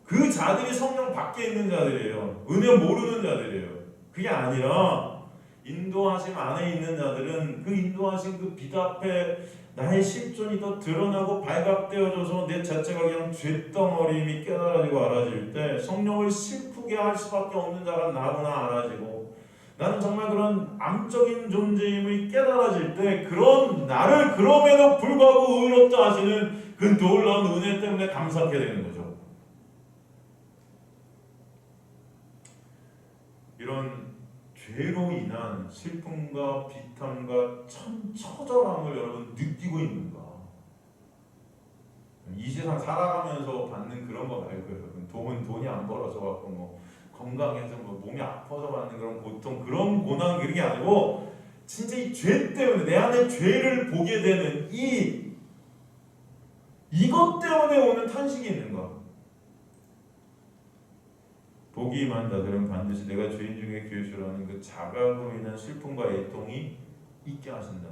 그 자들이 성령 밖에 있는 자들이에요. 은혜 모르는 자들이에요. 그게 아니라 인도하심 안에 있는 자들은 그 인도하신 그 빛 앞에 나의 실존이 더 드러나고 발각되어져서 내 자체가 그냥 죄덩어림이 깨달아지고 알아질 때 성령을 슬프게 할 수밖에 없는 자가 나구나 알아지고 나는 정말 그런 암적인 존재임을 깨달아질 때 그런 나를 그럼에도 불구하고 의롭다 하시는 그 놀라운 은혜 때문에 감사하게 되는 거죠. 이런 죄로 인한 슬픔과 비참과 처절함을 여러분 느끼고 있는가? 이 세상 살아가면서 받는 그런 거 말고 여러분 돈이 안 벌어서 갖고 뭐 건강해서 뭐 몸이 아파서 받는 그런 고통 그런 고난 그런 게 아니고 진짜 이 죄 때문에 내 안에 죄를 보게 되는 이것 때문에 오는 탄식이 있는가? 복이 임한 자들은 반드시 내가 죄인 중에 교수라는 그 자각으로 인한 슬픔과 애통이 있게 하신다.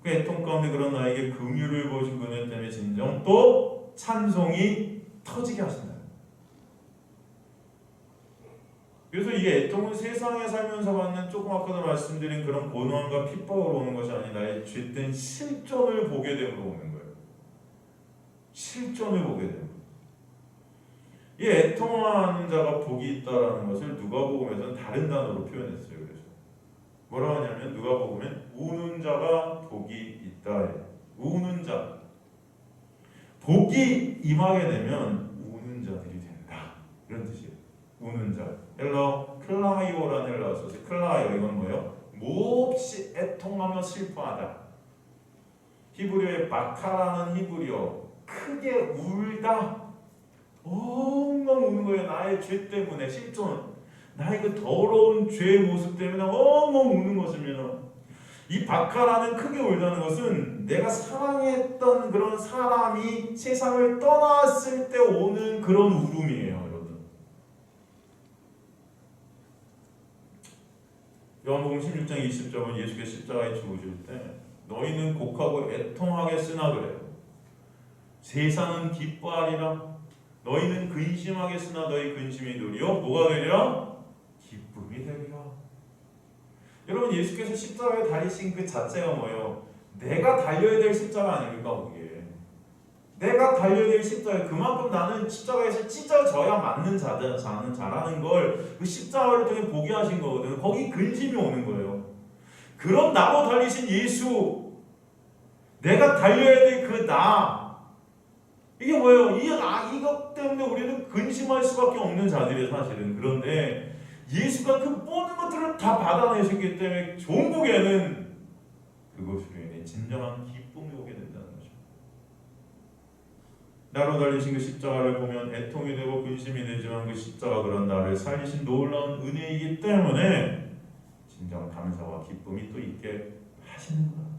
그 애통 가운데 그런 나에게 긍휼을 보신 은혜 때문에 진정 또 찬송이 터지게 하신다. 그래서 이 애통은 세상에 살면서 받는 조금 아까도 말씀드린 그런 고난과 핍박으로 오는 것이 아닌 나의 죄된 실존을 보게 됨으로 오는 거예요. 실존을 보게 됨. 이 애통하는 자가 복이 있다라는 것을 누가복음에서는 다른 단어로 표현했어요. 그래서 뭐라고 하냐면 누가복음엔 우는 자가 복이 있다. 우는 자. 복이 임하게 되면 우는 자들이 된다. 이런 뜻이에요. 우는 자. 헬러 클라이오라는 헬라어 써서 클라이오 이건 뭐예요? 몹시 애통하며 슬퍼하다. 히브리어의 바카라는 히브리어 크게 울다. 엉엉 우는 거예요. 나의 죄 때문에 실존. 나의 그 더러운 죄의 모습 때문에 엉엉 우는 것입니다. 이 바카라는 크게 울다는 것은 내가 사랑했던 그런 사람이 세상을 떠났을 때 오는 그런 울음이에요, 여러분. 요한복음 16장 20절은 예수께서 십자가에 죽으실 때 너희는 곡하고 애통하겠으나 그래요. 세상은 기뻐하리라. 너희는 근심하겠으나 너희 근심이 도리어 뭐가 되리라? 기쁨이 되리라. 여러분 예수께서 십자가에 달리신 그 자체가 뭐예요? 내가 달려야 될 십자가 아닙니까? 그게 내가 달려야 될 십자가. 그만큼 나는 십자가에서 찢어져야 맞는 자라는 걸 그 십자가를 통해 보게 하신 거거든요. 거기 근심이 오는 거예요. 그럼 나로 달리신 예수, 내가 달려야 될 그 나, 이게 뭐예요? 이것 때문에 우리는 근심할 수밖에 없는 자들이에요, 사실은. 그런데 예수가 그 모든 것들을 다 받아내셨기 때문에 종국에는 그것으로 인해 진정한 기쁨이 오게 된다는 거죠. 나로 달리신 그 십자가를 보면 애통이 되고 근심이 되지만 그 십자가 그런 나를 살리신 놀라운 은혜이기 때문에 진정 감사와 기쁨이 또 있게 하시는 거예요.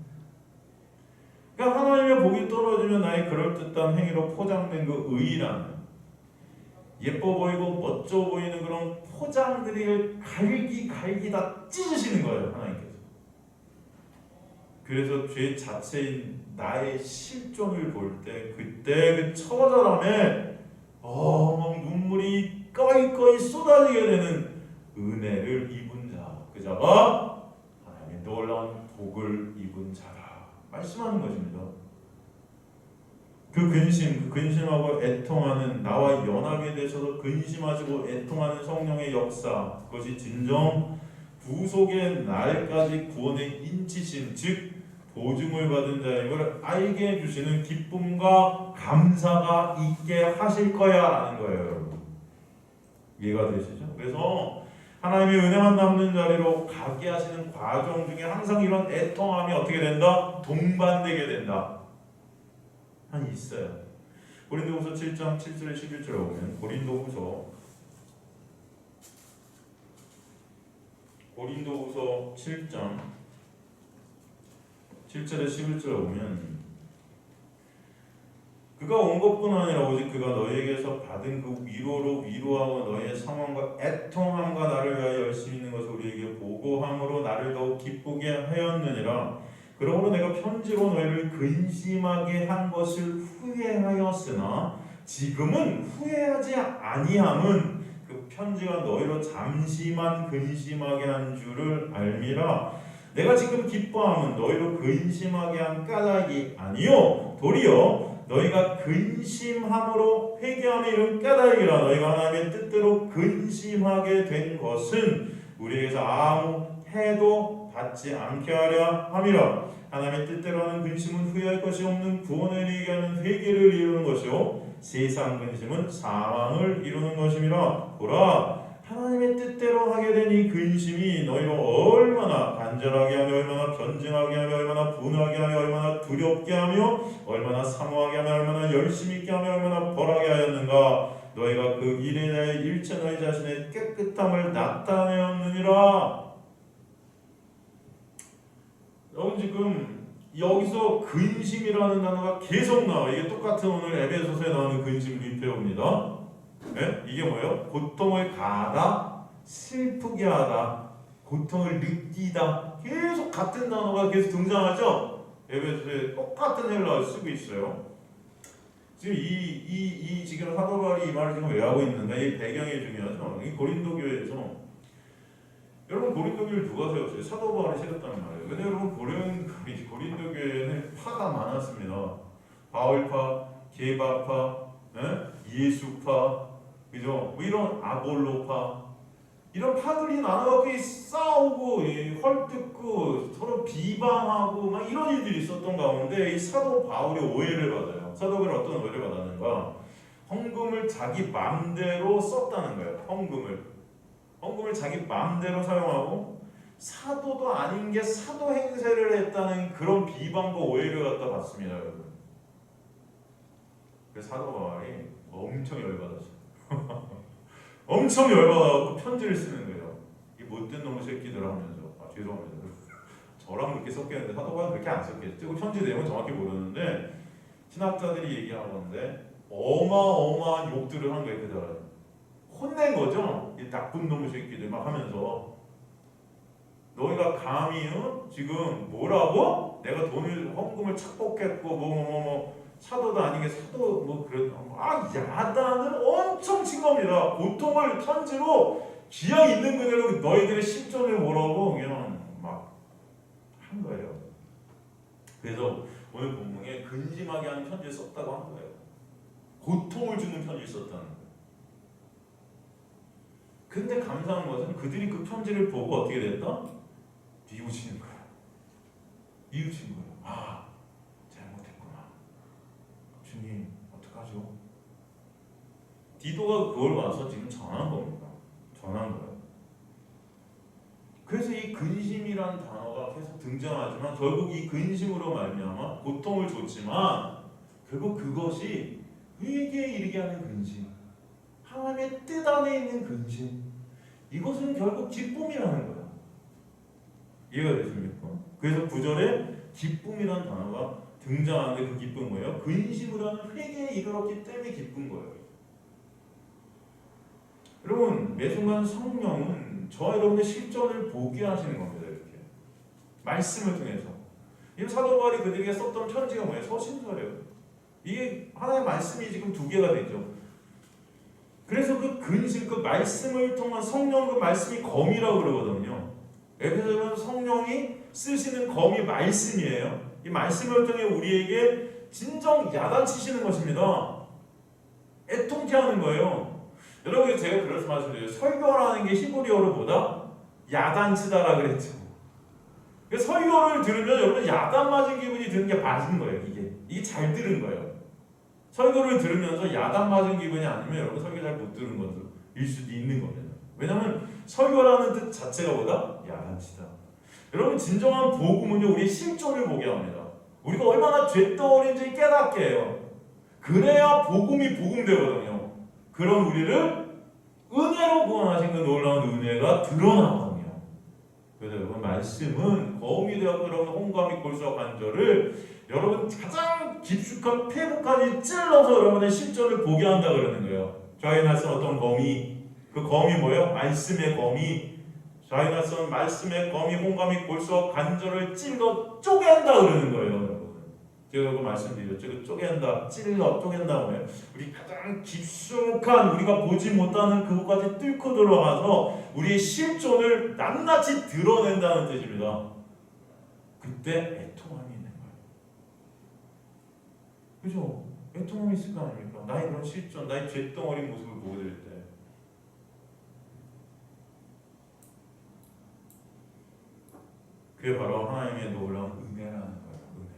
그러니까 하나님의 복이 떨어지면 나의 그럴듯한 행위로 포장된 그 의라는 예뻐 보이고 멋져 보이는 그런 포장들을 갈기 다 찢으시는 거예요, 하나님께서. 그래서 죄 자체인 나의 실존을 볼 때 그때 그 처절함에 눈물이 꺼이꺼이 쏟아지게 되는 은혜를 입은 자, 그 자가 하나님의 놀라운 복을 입은 자라 말씀하는 것입니다. 그 근심하고 애통하는 나와 연합에 대해서도 근심하시고 애통하는 성령의 역사, 그것이 진정 구속의 날까지 구원의 인치심, 즉 보증을 받은 자임을 알게 해주시는 기쁨과 감사가 있게 하실 거야 라는 거예요, 여러분. 이해가 되시죠? 그래서 하나님의 은혜만 남는 자리로 가게 하시는 과정 중에 항상 이런 애통함이 어떻게 된다? 동반되게 된다. 한 있어요. 고린도후서 7장 7절에 11절에 보면 고린도후서 7장 7절에 11절에 보면 그가 온 것뿐 아니라 오직 그가 너희에게서 받은 그 위로로 위로하고 너희의 상황과 애통함과 나를 위하여 열심히 있는 것을 우리에게 보고함으로 나를 더욱 기쁘게 하였느니라. 그러므로 내가 편지로 너희를 근심하게 한 것을 후회하였으나 지금은 후회하지 아니함은 그 편지가 너희로 잠시만 근심하게 한 줄을 알미라. 내가 지금 기뻐함은 너희로 근심하게 한 까닭이 아니요 도리어 너희가 근심함으로 회개함에 이른 까닭이라. 너희가 하나님의 뜻대로 근심하게 된 것은 우리에게서 아무 해도 받지 않게 하려 함이라. 하나님의 뜻대로 하는 근심은 후회할 것이 없는 구원을 이루게 하는 회개를 이루는 것이요 세상 근심은 사망을 이루는 것임이라. 보라, 하나님의 뜻대로 하게 된 이 근심이 너희로 얼마나 간절하게 하며 얼마나 변증하게 하며 얼마나 분하게 하며 얼마나 두렵게 하며 얼마나 사모하게 하며 얼마나 열심히 있게 하며 얼마나 벌하게 하였는가. 너희가 그 일에 대해 일체 너희 자신의 깨끗함을 나타내었느니라. 여러분 지금 여기서 근심이라는 단어가 계속 나와. 이게 똑같은 오늘 에베소서에 나오는 근심 리페어입니다. 네? 이게 뭐예요? 고통을 가하다, 슬프게 하다, 고통을 느끼다. 계속 같은 단어가 계속 등장하죠? 에베소서에 똑같은 헬라어를 쓰고 있어요. 지금 지금 사도 바울이 이 말을 지금 왜 하고 있는가? 이 배경이 중요하죠. 이 고린도 교회에서 여러분 고린도 교회를 누가 세웠어요? 사도 바울이 세웠다는 말이에요. 근데 여러분 고린도 교회는 파가 많았습니다. 바울파, 게바파, 예수파, 그죠? 뭐 이런 아볼로파, 이런 파들이 나눠갖고 싸우고 헐뜯고 서로 비방하고 막 이런 일들이 있었던 가운데 이 사도 바울이 오해를 받아요. 사도 바울이 어떤 오해를 받았는가? 헌금을 자기 마음대로 썼다는 거예요. 헌금을 자기 마음대로 사용하고 사도도 아닌 게 사도 행세를 했다는 그런 비방과 오해를 갖다 받습니다, 여러분. 그래서 사도 바울이 엄청 열받았어요. 엄청 열받아서 편지를 쓰는 거예요. 이 못된 놈의 새끼들 하면서 죄송합니다. 저랑 그렇게 섞였는데 사도 바울은 그렇게 안 섞였죠. 그 편지 내용은 정확히 모르는데 신학자들이 얘기하는데 어마어마한 욕들을 한 거예요. 그들은 혼낸 거죠. 이 나쁜 놈의 새끼들 막 하면서 너희가 감히 지금 뭐라고? 내가 돈을 헌금을 착복했고 사도도 아니게 사도 뭐 그랬다. 야단을 엄청 친 겁니다. 고통을 편지로 기약 있는 그대로 너희들의 실존을 뭐라고 그냥 막 한 거예요. 그래서 오늘 본문에 근심하게 하는 편지를 썼다고 한 거예요. 고통을 주는 편지를 썼다는 거예요. 근데 감사한 것은 그들이 그 편지를 보고 어떻게 됐다? 뉘우치는 거야. 뉘우친 거야. 잘못했구나. 주님 어떡하죠? 디도가 그걸 와서 지금 전한 겁니다. 전한 거예요. 그래서 이 근심이라는 단어가 계속 등장하지만 결국 이 근심으로 말미암아 고통을 줬지만 결국 그것이 회개에 이르게 하는 근심, 하나님의 뜻 안에 있는 근심, 이것은 결국 기쁨이라는 거야. 이해가 되십니까? 그래서 9절에 기쁨이라는 단어가 등장하는데 그 기쁨은 뭐예요? 근심으로 하는 회개에 이르렀기 때문에 기쁜 거예요. 여러분, 매 순간 성령은 저와 여러분의 실존을 보게 하시는 겁니다. 이렇게 말씀을 통해서. 이 사도 바울이 그들에게 썼던 편지가 뭐예요? 서신서예요. 이게 하나의 말씀이 지금 두 개가 되죠. 그래서 그 근심, 그 말씀을 통한 성령, 그 말씀이 검이라고 그러거든요. 에베소서는 성령이 쓰시는 검이 말씀이에요. 이 말씀을 통해 우리에게 진정 야단치시는 것입니다. 애통케 하는 거예요. 여러분, 제가 그래서 말씀드려요. 설교라는 게 히브리어로 보다 야단치다라 그랬죠. 설교를 들으면 여러분 야단 맞은 기분이 드는 게 맞은 거예요. 이게 잘 들은 거예요. 설교를 들으면서 야단 맞은 기분이 아니면 여러분 설교 잘 못 들은 것일 수도 있는 겁니다. 왜냐하면 설교라는 뜻 자체가 보다 야단치다. 여러분, 진정한 복음은요, 우리의 실존을 보게 합니다. 우리가 얼마나 죄덩어리인지 깨닫게 해요. 그래야 복음이 복음되거든요. 그런 우리를 은혜로 구원하신 그 놀라운 은혜가 드러나거든요. 그래서 여러분, 말씀은 거음이 되었고 여러분 홍감이 골수와 관절을 여러분 가장 깊숙한 폐부까지 찔러서 여러분의 실존을 보게 한다 그러는 거예요. 좌이나선 어떤 거미, 그 거미 뭐예요? 말씀의 거미. 좌이나선 말씀의 거미, 홍감이 골수와 관절을 찔러 쪼갠다 그러는 거예요. 여러분, 제가 그 말씀드렸죠. 그 쪼갠다, 찔러, 쪼갠다 뭐예요? 우리 가장 깊숙한 우리가 보지 못하는 그것까지 뚫고 들어가서 우리의 실존을 낱낱이 드러낸다는 뜻입니다. 그때 애통함이 있는 거예요. 그죠? 애통함이 있을 거 아닙니까? 나의 그런 실존, 나의 죄덩어리 모습을 보게 될 때. 그게 바로 하나님의 놀라운 은혜라는 거예요. 은혜.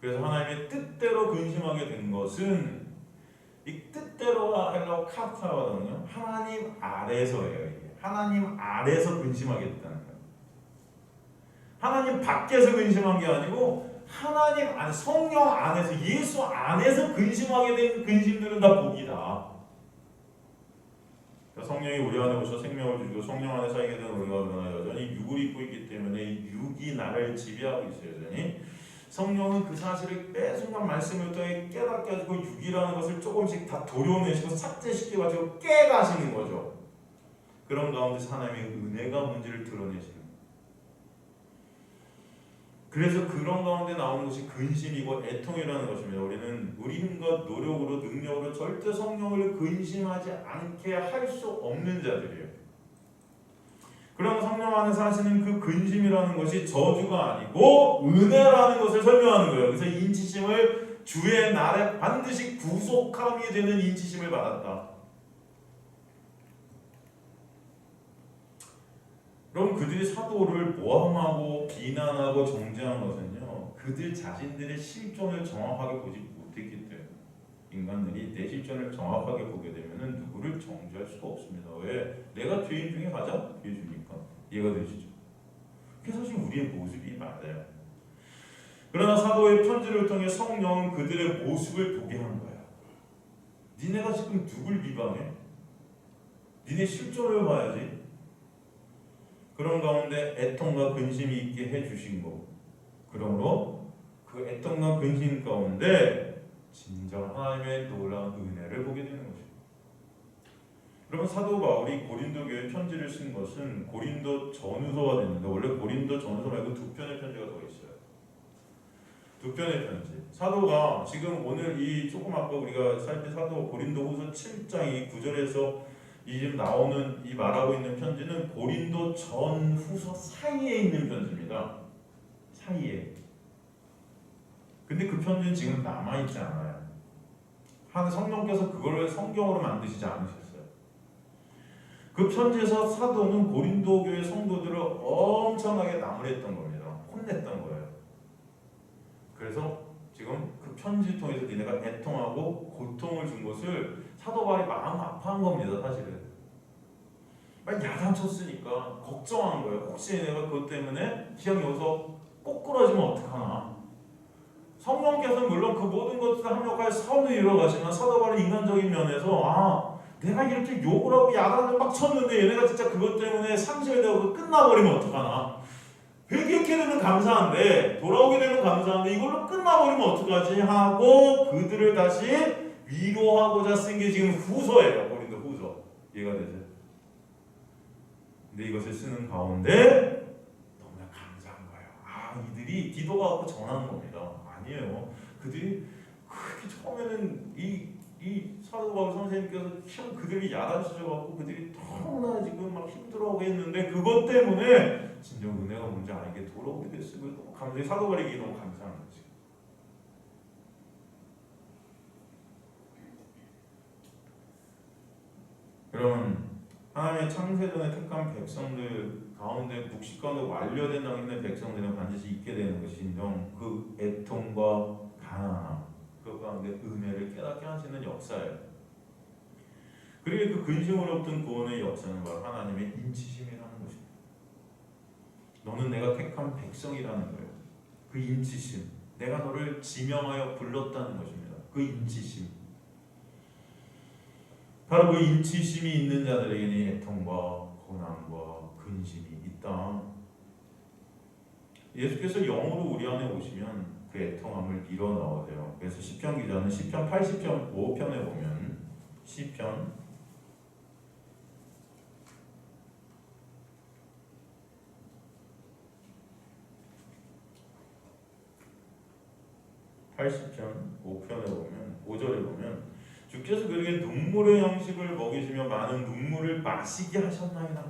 그래서 하나님의 뜻대로 근심하게 된 것은 이 뜻대로와 헬라어 카타거든요. 하나님 아래서예요. 이게. 하나님 아래서 근심하겠다는 거예요. 하나님 밖에서 근심한 게 아니고 하나님 안에, 성령 안에서, 예수 안에서 근심하게 된 근심들은 다 복이다. 성령이 우리 안에 오셔 생명을 주시고 성령 안에 살게 된 우리가 그러나 여전히 육을 입고 있기 때문에 육이 나를 지배하고 있어요. 여전히 성령은 그 사실을 매 순간 말씀을 통해 깨닫게 하시고 육이라는 것을 조금씩 다 도려내시고 삭제시켜가지고 깨가시는 거죠. 그런 가운데서 하나님의 은혜가 뭔지를 드러내시는 거예요. 그래서 그런 가운데 나오는 것이 근심이고 애통이라는 것입니다. 우리는 우리 힘과 노력으로, 능력으로 절대 성령을 근심하지 않게 할 수 없는 자들이에요. 그럼 성령 안에서 하시는 그 근심이라는 것이 저주가 아니고 은혜라는 것을 설명하는 거예요. 그래서 인치심을 주의 날에 반드시 구속함이 되는 인치심을 받았다. 그럼 그들이 사도를 모함하고 비난하고 정죄한 것은요, 그들 자신들의 실존을 정확하게 보지 못했기 때문에, 인간들이 내 실존을 정확하게 보게 되면은 누구를 정죄할 수가 없습니다. 왜? 내가 죄인 중에 가장 죄주니까. 이해가 되시죠? 그게 사실 우리의 모습이 맞아요. 그러나 사도의 편지를 통해 성령은 그들의 모습을 보게 한 거야. 니네가 지금 누굴 비방해? 니네 실존을 봐야지. 그런 가운데 애통과 근심이 있게 해주신 거. 그러므로 그 애통과 근심 가운데 진정 하나님의 놀라운 은혜를 보게 되는 것입니다. 그러면 사도 바울이 고린도 교회 편지를 쓴 것은 고린도 전후서가 됐는데, 원래 고린도 전후서 말고 두 편의 편지가 더 있어요. 두 편의 편지. 사도가 지금 오늘 이 조금 아까 우리가 살때 사도 고린도후서 7장이 9절에서 이 지금 나오는 이 말하고 있는 편지는 고린도 전후서 사이에 있는 편지입니다. 사이에. 근데 그 편지는 지금 남아있지 않아요. 한 성령께서 그걸 성경으로 만드시지 않으셨어요. 그 편지에서 사도는 고린도 교회 성도들을 엄청나게 나무랬던 겁니다. 혼냈던 거예요. 그래서 지금 그 편지를 통해서 니네가 애통하고 고통을 준 것을 사도 바울이 마음 아파한 겁니다. 사실은 막 야단쳤으니까 걱정한 거예요. 혹시 내가 그것 때문에 기왕 여기서 꼬꾸라지면 어떡하나. 성령께서는 물론 그 모든 것들을 합력하여 선을 이루어가시면 사도 바울은 인간적인 면에서 내가 이렇게 욕을 하고 야단을 막 쳤는데 얘네가 진짜 그것 때문에 상실되고 끝나버리면 어떡하나. 회개하게 되면 감사한데, 돌아오게 되면 감사한데 이걸로 끝나버리면 어떡하지 하고 그들을 다시 위로하고자 쓴 게 지금 후서예요. 고린도 후서. 이해가 되죠? 근데 이것을 쓰는 가운데 너무나 감사한 거예요. 이들이 디도가 갖고 전하는 겁니다. 아니에요. 그들이 그렇게 처음에는 이 사도 바울 선생님께서 참 그들이 야단치셔갖고 그들이 너무나 지금 막 힘들어하고 했는데 그것 때문에 진정 은혜가 뭔지 알게 돌아오게 됐으면 너무 감사해. 사도 바울에게 너무 감사한 거지. 그러면 하나님의 창세전에 택한 백성들 가운데 묵시 가운데 완료된 당 있는 백성들은 반드시 있게 되는 것이 인정 그 애통과 가난함 그 가운데 은혜를 깨닫게 하시는 역사예요. 그리고 그 근심으로부터 구원의 역사는 바로 하나님의 인치심이라는 것입니다. 너는 내가 택한 백성이라는 거예요. 그 인치심, 내가 너를 지명하여 불렀다는 것입니다. 그 인치심, 바로 그 인치심이 있는 자들에게는 애통과 고난과 근심이 있다. 예수께서 영으로 우리 안에 오시면 그 애통함을 밀어넣으세요. 그래서 시편 기자는 시편 80편 5편에 보면 시편 80편 5편에 보면 5절에 보면 주께서 그에게 눈물의 양식을 먹이시며 많은 눈물을 마시게 하셨나이다.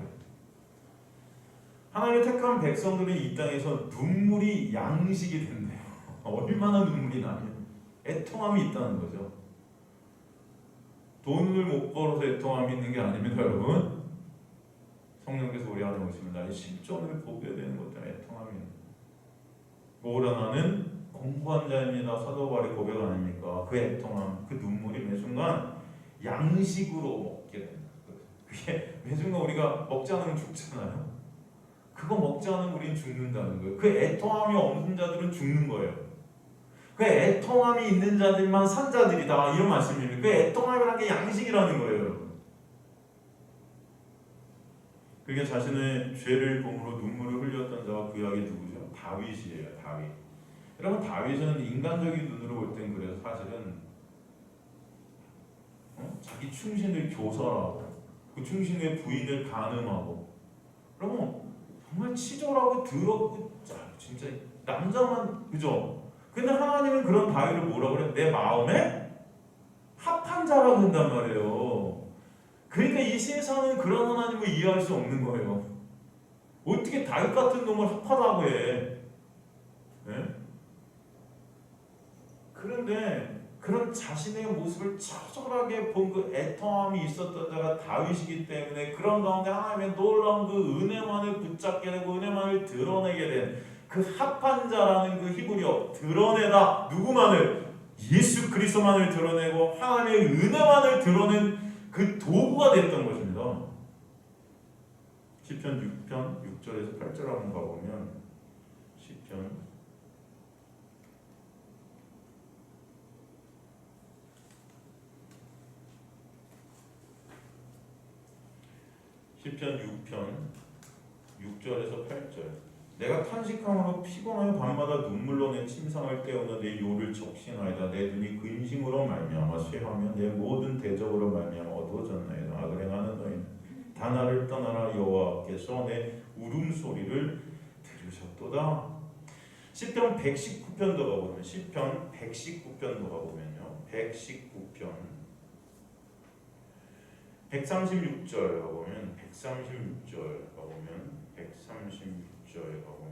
하나님의 택한 백성들은 이 땅에서 눈물이 양식이 된대요. 얼마나 눈물이 나면 애통함이 있다는 거죠. 돈을 못 벌어서 애통함이 있는 게 아닙니다, 여러분. 성령께서 우리 안에 오시면 나의 실존을 보게 되는 것 때문에 애통함이 있는 거예요. 오라나는 공부한 자입니다. 사도 바울의 고백 아닙니까? 그 애통함, 그 눈물이 매 순간 양식으로 먹게 된다. 그게 매 순간 우리가 먹지 않으면 죽잖아요. 그거 먹지 않으면 우리는 죽는다는 거예요. 그 애통함이 없는 자들은 죽는 거예요. 그 애통함이 있는 자들만 산 자들이다. 이런 말씀입니다. 그 애통함이라는 게 양식이라는 거예요, 여러분. 그게 자신의 죄를 범으로 눈물을 흘렸던 자가 구약의 누구죠? 다윗이에요. 다윗. 여러분, 다윗은 인간적인 눈으로 볼 땐 그래서 사실은 자기 충신을 교설하고 그 충신의 부인을 간음하고, 여러분 정말 치졸하고 더럽고 진짜 남자만, 그죠? 근데 하나님은 그런 다윗을 뭐라 그래? 내 마음에 합한 자라고 한단 말이에요. 그러니까 이 세상은 그런 하나님을 이해할 수 없는 거예요. 어떻게 다윗 같은 놈을 합하다고 해? 네? 그런데 그런 자신의 모습을 처절하게 본 그 애통함이 있었던 자가 다윗이기 때문에 그런 가운데 하나님의 놀라운 그 은혜만을 붙잡게 되고 은혜만을 드러내게 된 그 합한 자라는 그 히브리어, 드러내다, 누구만을? 예수 그리스도만을 드러내고 하나님의 은혜만을 드러낸 그 도구가 됐던 것입니다. 시편 6편 6절에서 8절 한번 가보면 시편 6편 6절에서 8절 내가 탄식함으로 피곤하여 밤마다 눈물로 내 침상을 때우며 내 요를 적신하이다. 내 눈이 근심으로 말미암아 쇠하며 내 모든 대적으로 말미암아 어두워졌나이다. 악을행하는 너희는 다 나를 떠나라. 여호와께서 내 울음소리를 들으셨도다. 시편 119편도 가보면 시편 119편도 가보면요 119편 136절 가보면 136절 가보면 136절에 가보면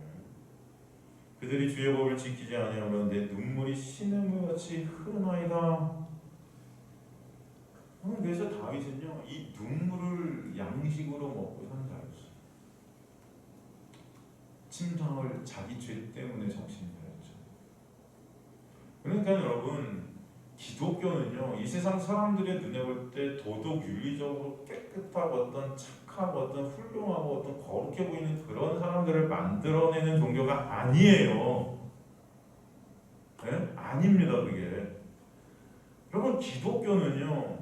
그들이 주의 법을 지키지 아니하면 내 눈물이 시냇물같이 흐르나이다. 그래서 다윗은요 이 눈물을 양식으로 먹고 산 자였어요. 침상을 자기 죄 때문에 적신하였죠. 그러니까 여러분 기독교는요 이 세상 사람들의 눈에 볼 때 도덕 윤리적으로 깨끗하고 어떤 착하고 어떤 훌륭하고 어떤 거룩해 보이는 그런 사람들을 만들어내는 종교가 아니에요. 네? 아닙니다 그게. 여러분 기독교는요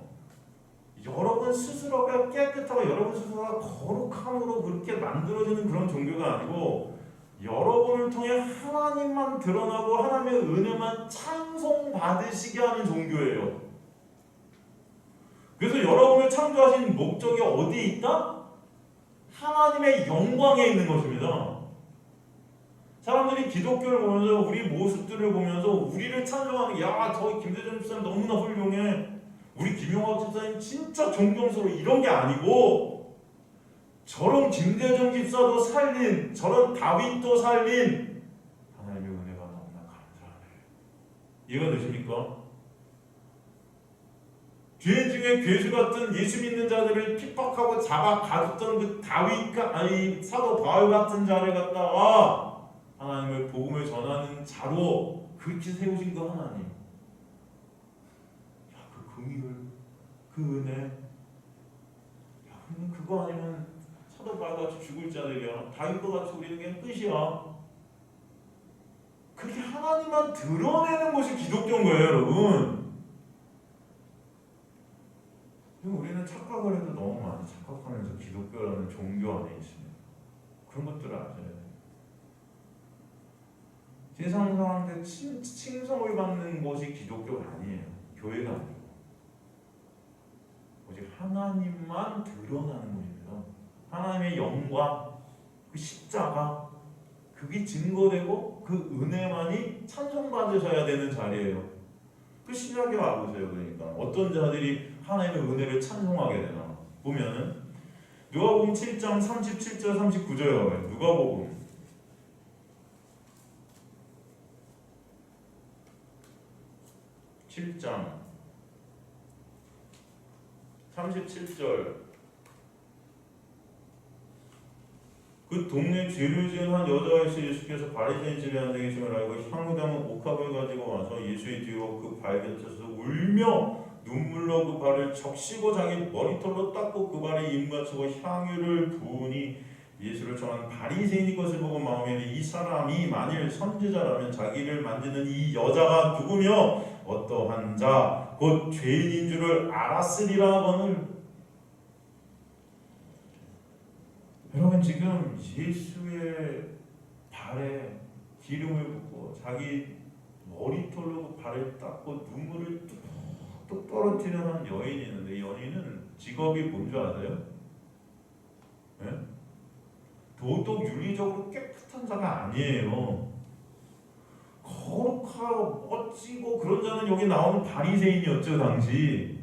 여러분 스스로가 깨끗하고 여러분 스스로가 거룩함으로 그렇게 만들어지는 그런 종교가 아니고 여러분을 통해 하나님만 드러나고 하나님의 은혜만 찬송받으시게 하는 종교예요. 그래서 여러분을 창조하신 목적이 어디에 있다? 하나님의 영광에 있는 것입니다. 사람들이 기독교를 보면서 우리 모습들을 보면서 우리를 찬송하는 야, 저 김대중 집사님 너무나 훌륭해. 우리 김용학 집사님 진짜 존경스러워. 이런 게 아니고 저런 김대중 집사도 살린 저런 다윗도 살린 하나님의 은혜가 너무나 감사하네. 이해가 되십니까? 죄 중에 괴수 같은 예수 믿는 자들을 핍박하고 잡아 가뒀던 그 다윗과 아니 사도 바울 같은 자를 갖다가 하나님의 복음을 전하는 자로 그렇게 세우신 거 하나님. 야, 그 긍휼, 그 은혜. 야, 그거 아니면 사도 바울 같이 죽을 자들이야. 다윗과 같이 우리는 그냥 끝이야. 그렇게 하나님만 드러내는 것이 기독교인 거예요, 여러분. 우리는 착각을 해도 너무 많이 착각하면서 기독교라는 종교 안에 있습니다. 그런 것들을 아셔야 돼요. 세상 사람들 칭송을 받는 것이 기독교가 아니에요. 교회가 아니고 오직 하나님만 드러나는 것입니다. 하나님의 영광, 그 십자가 그게 증거되고 그 은혜만이 찬송받으셔야 되는 자리예요. 그 신약에 와보세요. 그러니까 어떤 자들이 하나님의 은혜를 찬송하게 되나 보면은 누가복음 7장 37절 39절에 누가복음 7장 37절 그 동네에 죄를 지은 한 여자가 있어 예수께서 바리새인 집에 앉아 계심을 알고 향유 담은 옥합을 가지고 와서 예수의 뒤로 그 발 곁에서 울며 눈물로 그 발을 적시고 자기 머리털로 닦고 그 발에 임받치고 향유를 부으니 예수를 청한 바리새인이 것을 보고 마음에 이 사람이 만일 선지자라면 자기를 만지는 이 여자가 누구며 어떠한 자 곧 죄인인 줄을 알았으리라 하거늘. 여러분 지금 예수의 발에 기름을 붓고 자기 머리털로 그 발을 닦고 눈물을 뚝뚝 떨어뜨리는 한 여인이 있는데 이 여인은 직업이 뭔지 아세요? 네? 도덕 윤리적으로 깨끗한 자가 아니에요. 거룩하고 멋지고 그런 자는 여기 나오는 바리새인이었죠 당시.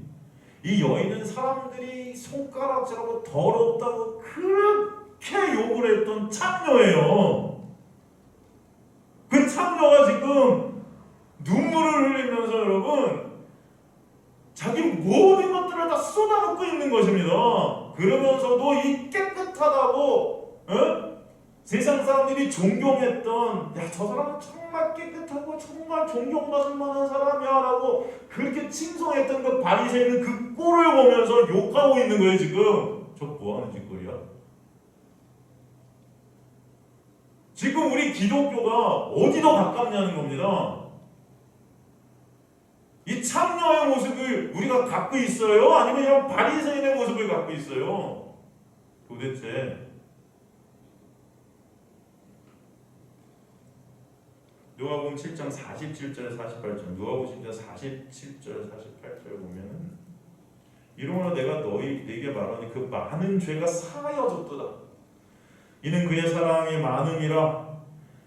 이 여인은 사람들이 손가락질하고 더럽다고 그렇게 욕을 했던 창녀예요. 그 창녀가 지금 눈물을 흘리면서 여러분 자기 모든 것들을 다 쏟아붓고 있는 것입니다. 그러면서도 이 깨끗하다고 세상 사람들이 존경했던 야, 저 사람은 정말 깨끗하고 정말 존경받을 만한 사람이야 라고 그렇게 칭송했던 그 바리새인은 그 꼴을 보면서 욕하고 있는 거예요. 지금 저 뭐하는 짓거리야? 지금 우리 기독교가 어디 더 가깝냐는 겁니다. 이 창녀의 모습을 우리가 갖고 있어요? 아니면 이런 바리새인의 모습을 갖고 있어요? 도대체 누가복음 7장 47절 48절 누가복음 7장 47절 48절 보면은 이러므로 내가 네게 말하니 그 많은 죄가 사하여졌도다. 이는 그의 사랑이 많음이라.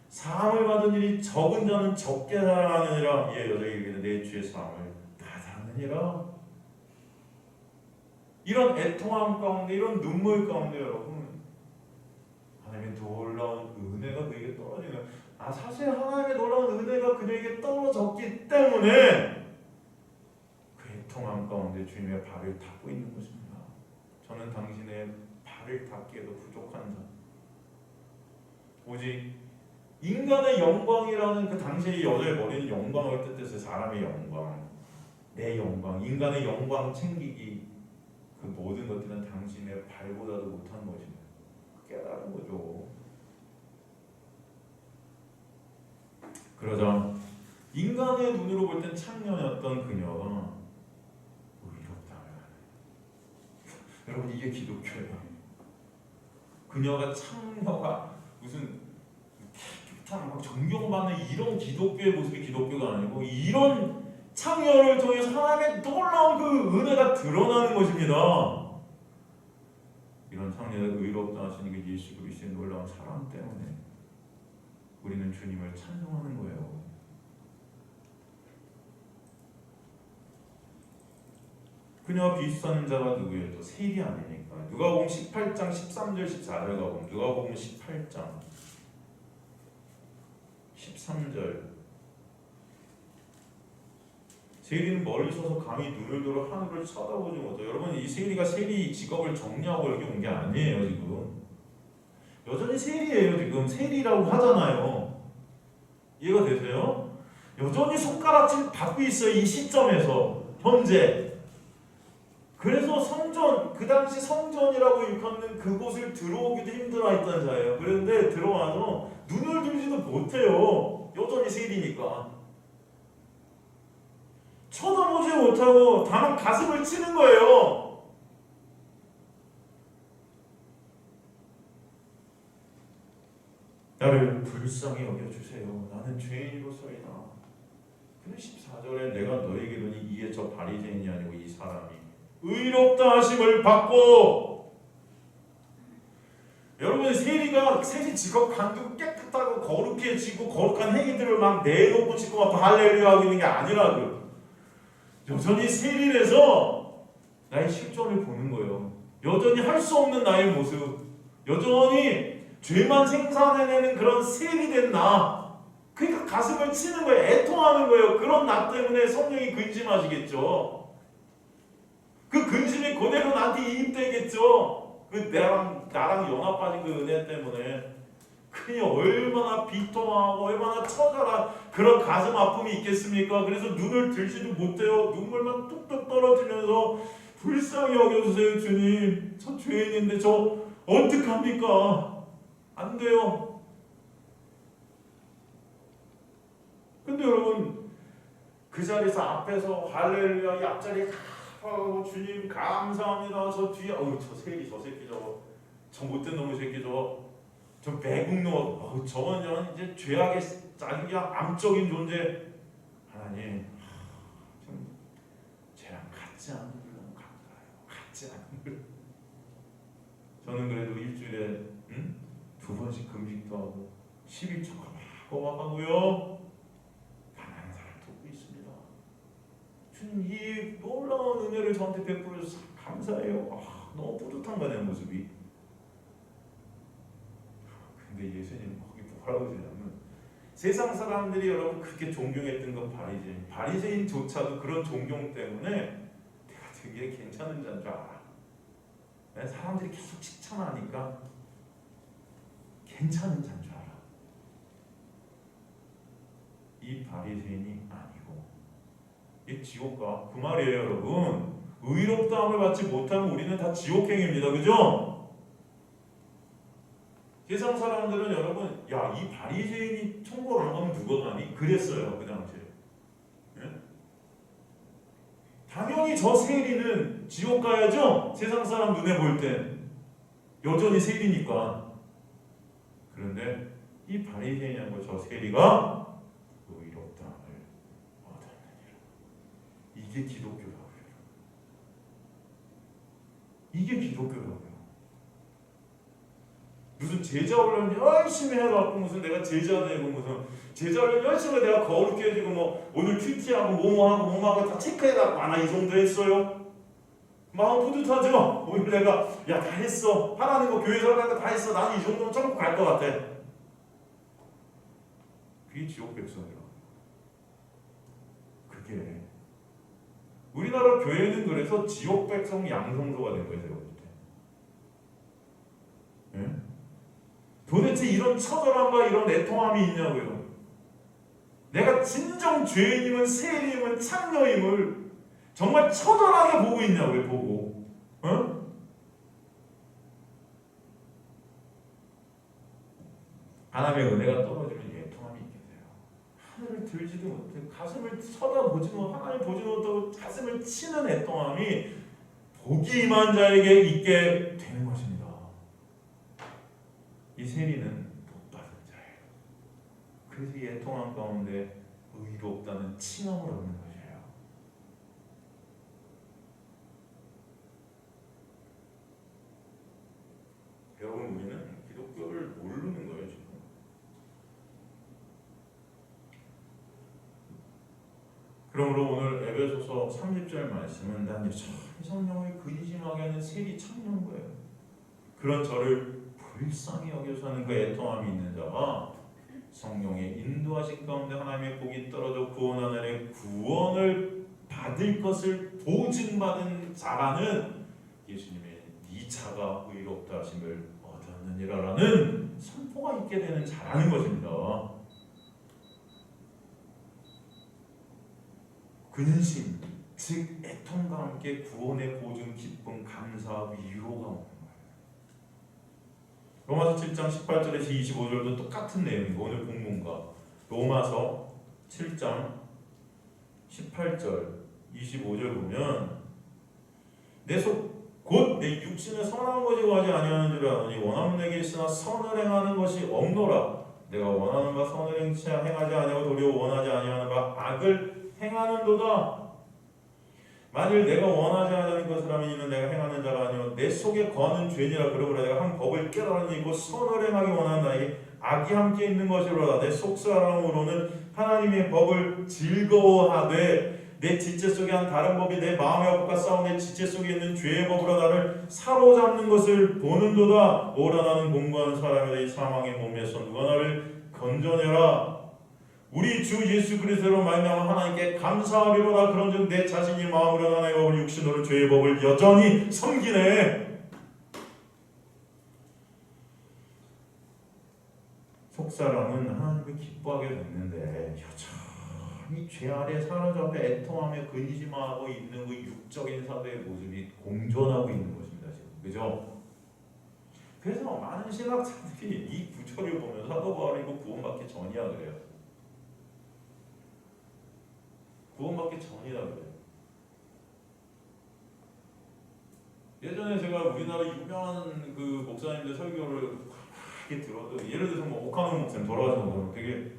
사함을 받은 일이 적은 자는 적게 사랑하느니라. 이에 여자에게 이르기를 내 주의 사함을 받았느니라. 이런 애통함 가운데 이런 눈물 가운데 여러분 하나님의 놀라운 은혜가 그에게 떨어지는 사실 하나님의 놀라운 은혜가 그에게 떨어졌기 때문에 그 애통함 가운데 주님의 발을 닦고 있는 것입니다. 저는 당신의 발을 닦기에도 부족한 자 오직 인간의 영광이라는 그 당시의 여자의 머리는 영광을 뜻했어요. 사람의 영광, 내 영광, 인간의 영광 챙기기 그 모든 것들은 당신의 발보다도 못한 것입니다. 깨달은 거죠. 그러자 인간의 눈으로 볼 땐 창녀였던 그녀가 의롭다. 여러분 이게 기독교예요. 그녀가 창녀가 무슨 깨끗한 존경받는 이런 기독교의 모습이 기독교가 아니고 이런 창녀를 통해서 하나님의 놀라운 그 은혜가 드러나는 것입니다. 이런 창녀가 의롭다 하시는 그 예수 그리스도의 놀라운 사랑 때문에 우리는 주님을 찬송하는 거예요. 그녀와 비슷한 자가 누구예요? 또 세리 아닙니까? 누가복음 18장 13절 14절 가보면 누가복음 18장 13절 세리는 멀리 서서 감히 눈을 들어 하늘을 쳐다보지 못해요. 여러분 이 세리가 세리 직업을 정리하고 여기 온 게 아니에요. 지금 여전히 세리예요. 지금 세리라고 하잖아요. 이해가 되세요? 여전히 손가락질 받고 있어요. 이 시점에서 현재. 그래서 성전, 그 당시 성전이라고 일컫는 그곳을 들어오기도 힘들어했던 자예요. 그런데 들어와서 눈을 들지도 못해요. 여전히 세리니까. 쳐다보지 못하고 다만 가슴을 치는 거예요. 나를 불쌍히 여겨주세요. 나는 죄인으로서이다. 근데 14절에 내가 너에게 이르니 이에 저 바리새인이 아니고 이 사람이 의롭다 하심을 받고. 여러분 세리가 세리 직업 관두고 깨끗하고 거룩해지고 거룩한 행위들을 막 내놓고 지고 막 할렐루야 하고 있는 게 아니라고요. 여전히 세리에서 나의 실존을 보는 거예요. 여전히 할 수 없는 나의 모습, 여전히 죄만 생산해내는 그런 세리된 나. 그러니까 가슴을 치는 거예요. 애통하는 거예요. 그런 나 때문에 성령이 근심하시겠죠. 그 근심이 그대로 나한테 이입되겠죠. 그 나랑 연합하신 그 은혜 때문에. 그니 얼마나 비통하고 얼마나 처절한 그런 가슴 아픔이 있겠습니까? 그래서 눈을 들지도 못해요. 눈물만 뚝뚝 떨어지면서 불쌍히 여겨주세요 주님. 저 죄인인데 저 어떡합니까? 안 돼요. 근데 여러분 그 자리에서 앞에서 할렐루야 이 앞자리에 주님 감사합니다. 저 뒤에 저 세리 저 새끼 저 못된 놈의 새끼 저 매국노 저건 이제 죄악의 자기 암적인 존재. 하나님 좀 쟤랑 같지 않은 걸 너무 감사해요. 같지 않은 걸. 저는 그래도 일주일에 2번씩 금식도 하고 11조가 하고요. 가난한 사람 돕고 있습니다. 주님 이 놀라운 은혜를 저한테 베풀어 주셔서 감사해요. 너무 뿌듯한 거야 내 모습이. 근데 예수님은 거기 뭐라고 하시냐면 세상 사람들이 여러분 그렇게 존경했던 건 바리새인조차도 그런 존경 때문에 내가 되게 괜찮은 자인 줄 알아. 사람들이 계속 칭찬하니까 괜찮은 자인 줄 알아. 이 바리새인이 아니고 이 지옥가 그 말이에요, 여러분. 의롭다함을 받지 못하면 우리는 다 지옥행입니다. 그죠? 세상 사람들은 여러분, 야, 이 바리새인이 천국을 안 가면 누가 가니? 그랬어요, 그 당시에. 예? 당연히 저 세리는 지옥 가야죠. 세상 사람 눈에 볼 땐 여전히 세리니까. 그런데 이 바리새인하고 저 세리가 의롭다함을 얻었느니라. 이게 기독교라고요. 이게 기독교라고요. 무슨 제자 훈련 열심히 해갖고 무슨 내가 제자 되고 무슨 제자 훈련 열심히 내가 거룩해 해주고 뭐 오늘 큐티하고 뭐하고 뭐하고 다 체크해갖고 나 이 정도 했어요. 마음 뿌듯하죠? 오늘 내가 야 다 했어. 하나님 거 교회에서 하는 거 다 했어. 나는 이 정도면 천국 갈 것 같아. 그게 지옥 백성이라고. 그게 우리나라 교회는 그래서 지옥 백성 양성소가 된 거예요. 제가 볼 때. 예? 도대체 이런 처절함과 이런 애통함이 있냐고요. 내가 진정 죄인임은 세리임은 창녀임을 정말 처절하게 보고 있냐고요. 보고. 어? 하나님의 은혜가 떨어지면 애통함이 있게 돼요. 하늘을 들지도 못해 가슴을 쳐다보지 못 하나님 보지 못하고 가슴을 치는 애통함이 복이 임한 자에게 있게 되는 것입니다. 이 세리는 복 받은 자예요. 그래서 이 애통함 가운데 의롭다는 칭함을 얻는 것이에요. 여러분, 우리는 기독교를 모르는 거예요, 지금. 그러므로 오늘 에베소서 30절 말씀은 난 성령을 근심하게 하는 세리 청년 거예요. 그런 저를 불쌍히 여겨서 하는 그 애통함이 있는 자가 성령의 인도하신 가운데 하나님의 복이 떨어져 구원한 날에 구원을 받을 것을 보증받은 자라는 예수님의 네 자가 의롭다 하심을 얻었느니라라는 선포가 있게 되는 자라는 것입니다. 근심, 즉 애통과 함께 구원의 보증, 기쁨, 감사, 위로가 오는 거예요. 로마서 7장 18절에서 25절도 똑같은 내용이고 오늘 본문과 로마서 7장 18절 25절 보면 내 속 곧 내 육신에 선한 것이 구하지 아니하는 줄 아노니 원하는 내게 있으나 선을 행하는 것이 없노라. 내가 원하는 바 선을 행하지 아니하고 도리어 원하지 아니하는 바 악을 행하는도다. 만일 내가 원하지 않는 것을 하면 이는 내가 행하는 자가 아니요 내 속에 거하는 죄니라. 그러므로 내가 한 법을 깨달으니 곧 선을 행하기 원하는 나에게 악이 함께 있는 것이로라. 내 속사람으로는 하나님의 법을 즐거워하되 내 지체 속에 한 다른 법이 내 마음의 법과 싸워 내 지체 속에 있는 죄의 법으로 나를 사로잡는 것을 보는도다. 오라 나는 공부하는 사람이다. 이 사망의 몸에서 누가 나를 건져내라. 우리 주 예수 그리스도로 말미암아 하나님께 감사하리로다. 그런즉 내 자신이 마음으로 하나님의 법을 육신으로 죄의 법을 여전히 섬기네. 속사람은 하나님을 기뻐하게 됐는데 여전히 죄 아래 사로잡혀 애통하며 근심하고 있는 그 육적인 사도의 모습이 공존하고 있는 것입니다. 지금 그죠? 그래서 많은 신학자들이 이 구절을 보면서 사도 바울이 이거 구원받기 전이야 그래요. 구원받기 전이라 그래요. 예전에 제가 우리나라 유명한 그 목사님들 설교를 크게 들어도 예를 들어서 뭐 오카노 목사님 돌아가신 거 되게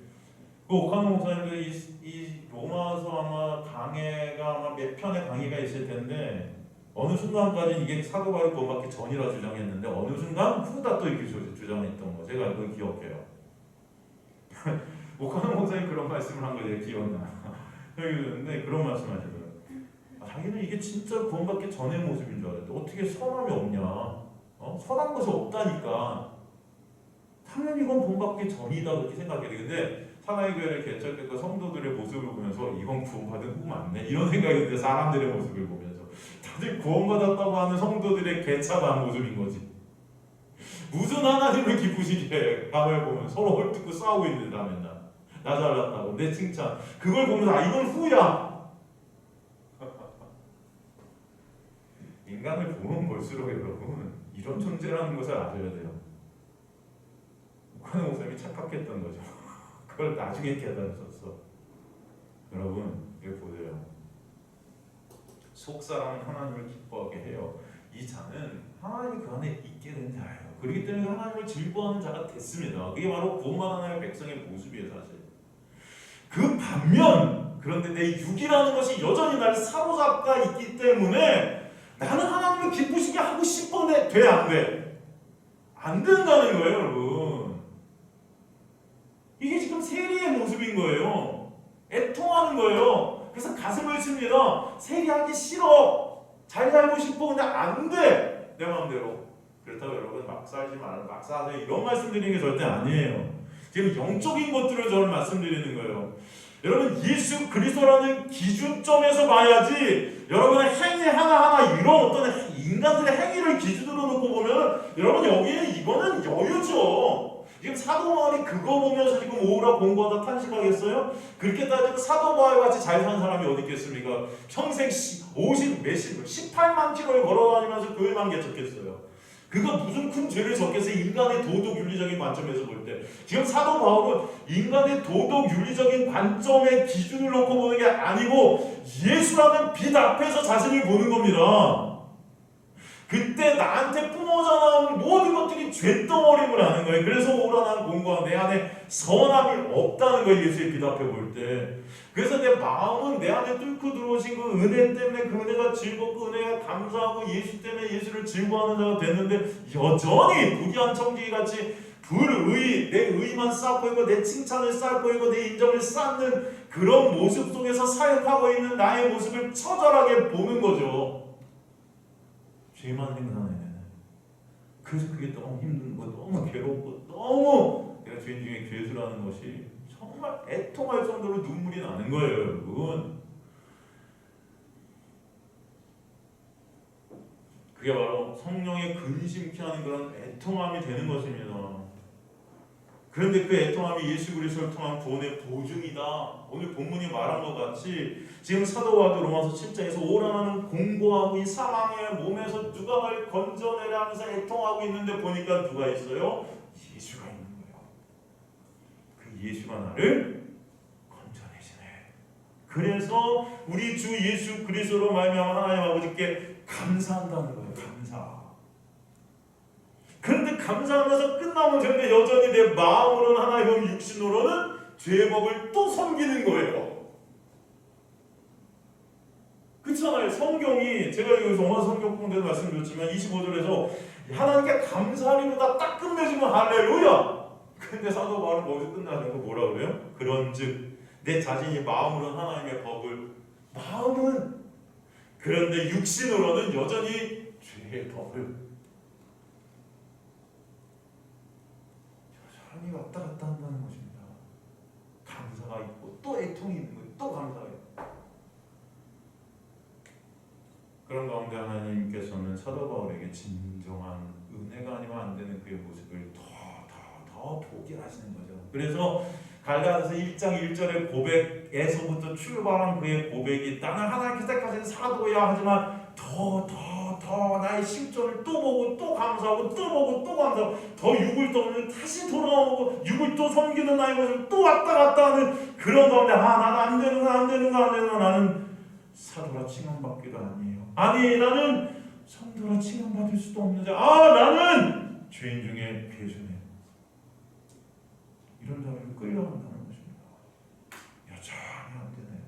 그 오카노 목사님들 이 로마서 아마 강해가 아마 몇 편의 강의가 있을 텐데 어느 순간까지 이게 사도 바울이 구원받기 전이라 주장했는데 어느 순간 후다 또 이렇게 주장했던 거 제가 그걸 기억해요. 오카노 목사님 그런 말씀을 한 거 제가 기억나. 근데 그런 말씀하시더라고요. 자기는 이게 진짜 구원받기 전의 모습인 줄 알았는데 어떻게 선함이 없냐? 선한 것이 없다니까. 당연히 이건 구원받기 전이다 그렇게 생각해요. 근데 사나이 교회를 개척했고 성도들의 모습을 보면서 이건 구원받은 후 맞네 이런 생각이 드는데 사람들의 모습을 보면서 다들 구원받았다고 하는 성도들의 개차한 모습인 거지. 무슨 하나님을 기쁘시게 밤에 보면 서로 헐뜯고 싸우고 있는다 맨날. 나 잘났다고 내 칭찬 그걸 보면서 아 이건 후야. 인간을 보면 볼수록 여러분 이런 존재라는 것을 아셔야 돼요. 오카노 목사님이 착각했던 거죠. 그걸 나중에 깨달으셨어. 여러분 이거 보세요. 속사람은 하나님을 기뻐하게 해요. 이 자는 하나님이 그 안에 있게 된 자예요. 그렇기 때문에 하나님을 즐거워하는 자가 됐습니다. 그게 바로 구원받은 하나님의 백성의 모습이에요. 사실 그 반면 그런데 내 육이라는 것이 여전히 나를 사로잡고 있기 때문에 나는 하나님을 기쁘시게 하고 싶은데 돼? 안 돼? 안 된다는 거예요. 여러분 이게 지금 세리의 모습인 거예요. 애통하는 거예요. 그래서 가슴을 칩니다. 세리하기 싫어. 잘 살고 싶어. 근데 안 돼. 내 마음대로. 그렇다고 여러분 막 살지 말고 막 사세요. 이런 말씀드리는 게 절대 아니에요. 지금 영적인 것들을 저는 말씀드리는 거예요. 여러분 예수 그리스도라는 기준점에서 봐야지 여러분의 행위 하나하나 이런 어떤 인간들의 행위를 기준으로 놓고 보면 여러분 여기는 이거는 여유죠. 지금 사도 바울이 그거 보면서 지금 오라 공부하다 탄식하겠어요? 그렇게 따지고 사도 바울 같이 잘 산 사람이 어디 있겠습니까? 평생 50 몇십 18만 킬로를 걸어다니면서 교회만 개척했어요. 그거 무슨 큰 죄를 졌겠어요? 인간의 도덕 윤리적인 관점에서 볼 때. 지금 사도 바울은 인간의 도덕 윤리적인 관점의 기준을 놓고 보는 게 아니고 예수라는 빛 앞에서 자신을 보는 겁니다. 그때 나한테 뿜어져 나오는 모든 것들이 죄덩어림을 하는 거예요. 그래서 오라난 공고한 내 안에 선함이 없다는 거예요. 예수의 빛 앞에 볼 때. 그래서 내 마음은 내 안에 뚫고 들어오신 그 은혜 때문에 그 은혜가 즐겁고 은혜가 감사하고 예수 때문에 예수를 즐거워하는 자가 됐는데 여전히 부귀한 청지기같이 불의, 내 의만 쌓고 있고 내 칭찬을 쌓고 있고 내 인정을 쌓는 그런 모습 속에서 사역하고 있는 나의 모습을 처절하게 보는 거죠. 죄만 생각하네. 그래서 그게 너무 힘든 거, 너무 괴롭고 너무 내가 죄인 중에 괴수라는 것이 정말 애통할 정도로 눈물이 나는 거예요, 여러분. 그게 바로 성령의 근심케 하는 그런 애통함이 되는 것입니다. 그런데 그 애통함이 예수 그리스도를 통한 구원의 보증이다. 오늘 본문이 말한 것 같이 지금 사도 바울도 로마서 7장에서 오라는 공고하고 이 사망의 몸에서 누가 날 건져내라 하면서 애통하고 있는데 보니까 누가 있어요? 예수가 있는 거예요. 그 예수가 나를 건져내시네. 그래서 우리 주 예수 그리스도로 말미암아 하나님 아버지께 감사한다는 거예요. 감사. 그런데 감사하면서 끝나면 되는데 여전히 내 마음으로는 하나님, 육신으로는 죄의 법을 또 섬기는 거예요. 그렇잖아요. 성경이 제가 여기서 오늘 성경 공부에서 말씀드렸지만 25절에서 하나님께 감사하리로다 딱 끝내주면 할렐루야. 근데 사도 바울은 거기서 끝나는 거 뭐라 그래요? 그런즉 내 자신이 마음으로는 하나님의 법을 마음은 그런데 육신으로는 여전히 죄의 법을 사람이 왔다 갔다 한다는 것입니다. 감사가 있고 또 애통이 있는 거예요. 또 감사해요. 그런 가운데 하나님께서는 사도 바울에게 진정한 은혜가 아니면 안 되는 그의 모습을 더 보게 하시는 거죠. 그래서 갈라디아서 1장 1절의 고백에서부터 출발한 그의 고백이 나는 하나님께 택하신 사도야 하지만 더 나의 실존을 또 보고 또 감사하고 또 보고 또 감사하고 더 육을 떠오르면 다시 돌아오고 육을 또 섬기는 나의 모습을 또 왔다 갔다 하는 그런 가운데 나는 안 되는가 나는 사도라 칭함받기도 아니에요. 아니 나는 성도라 칭함받을 수도 없는 자. 나는 죄인 중에 괴수네. 이런 자를 끌려간다는 것입니다. 여전히 안 되네요.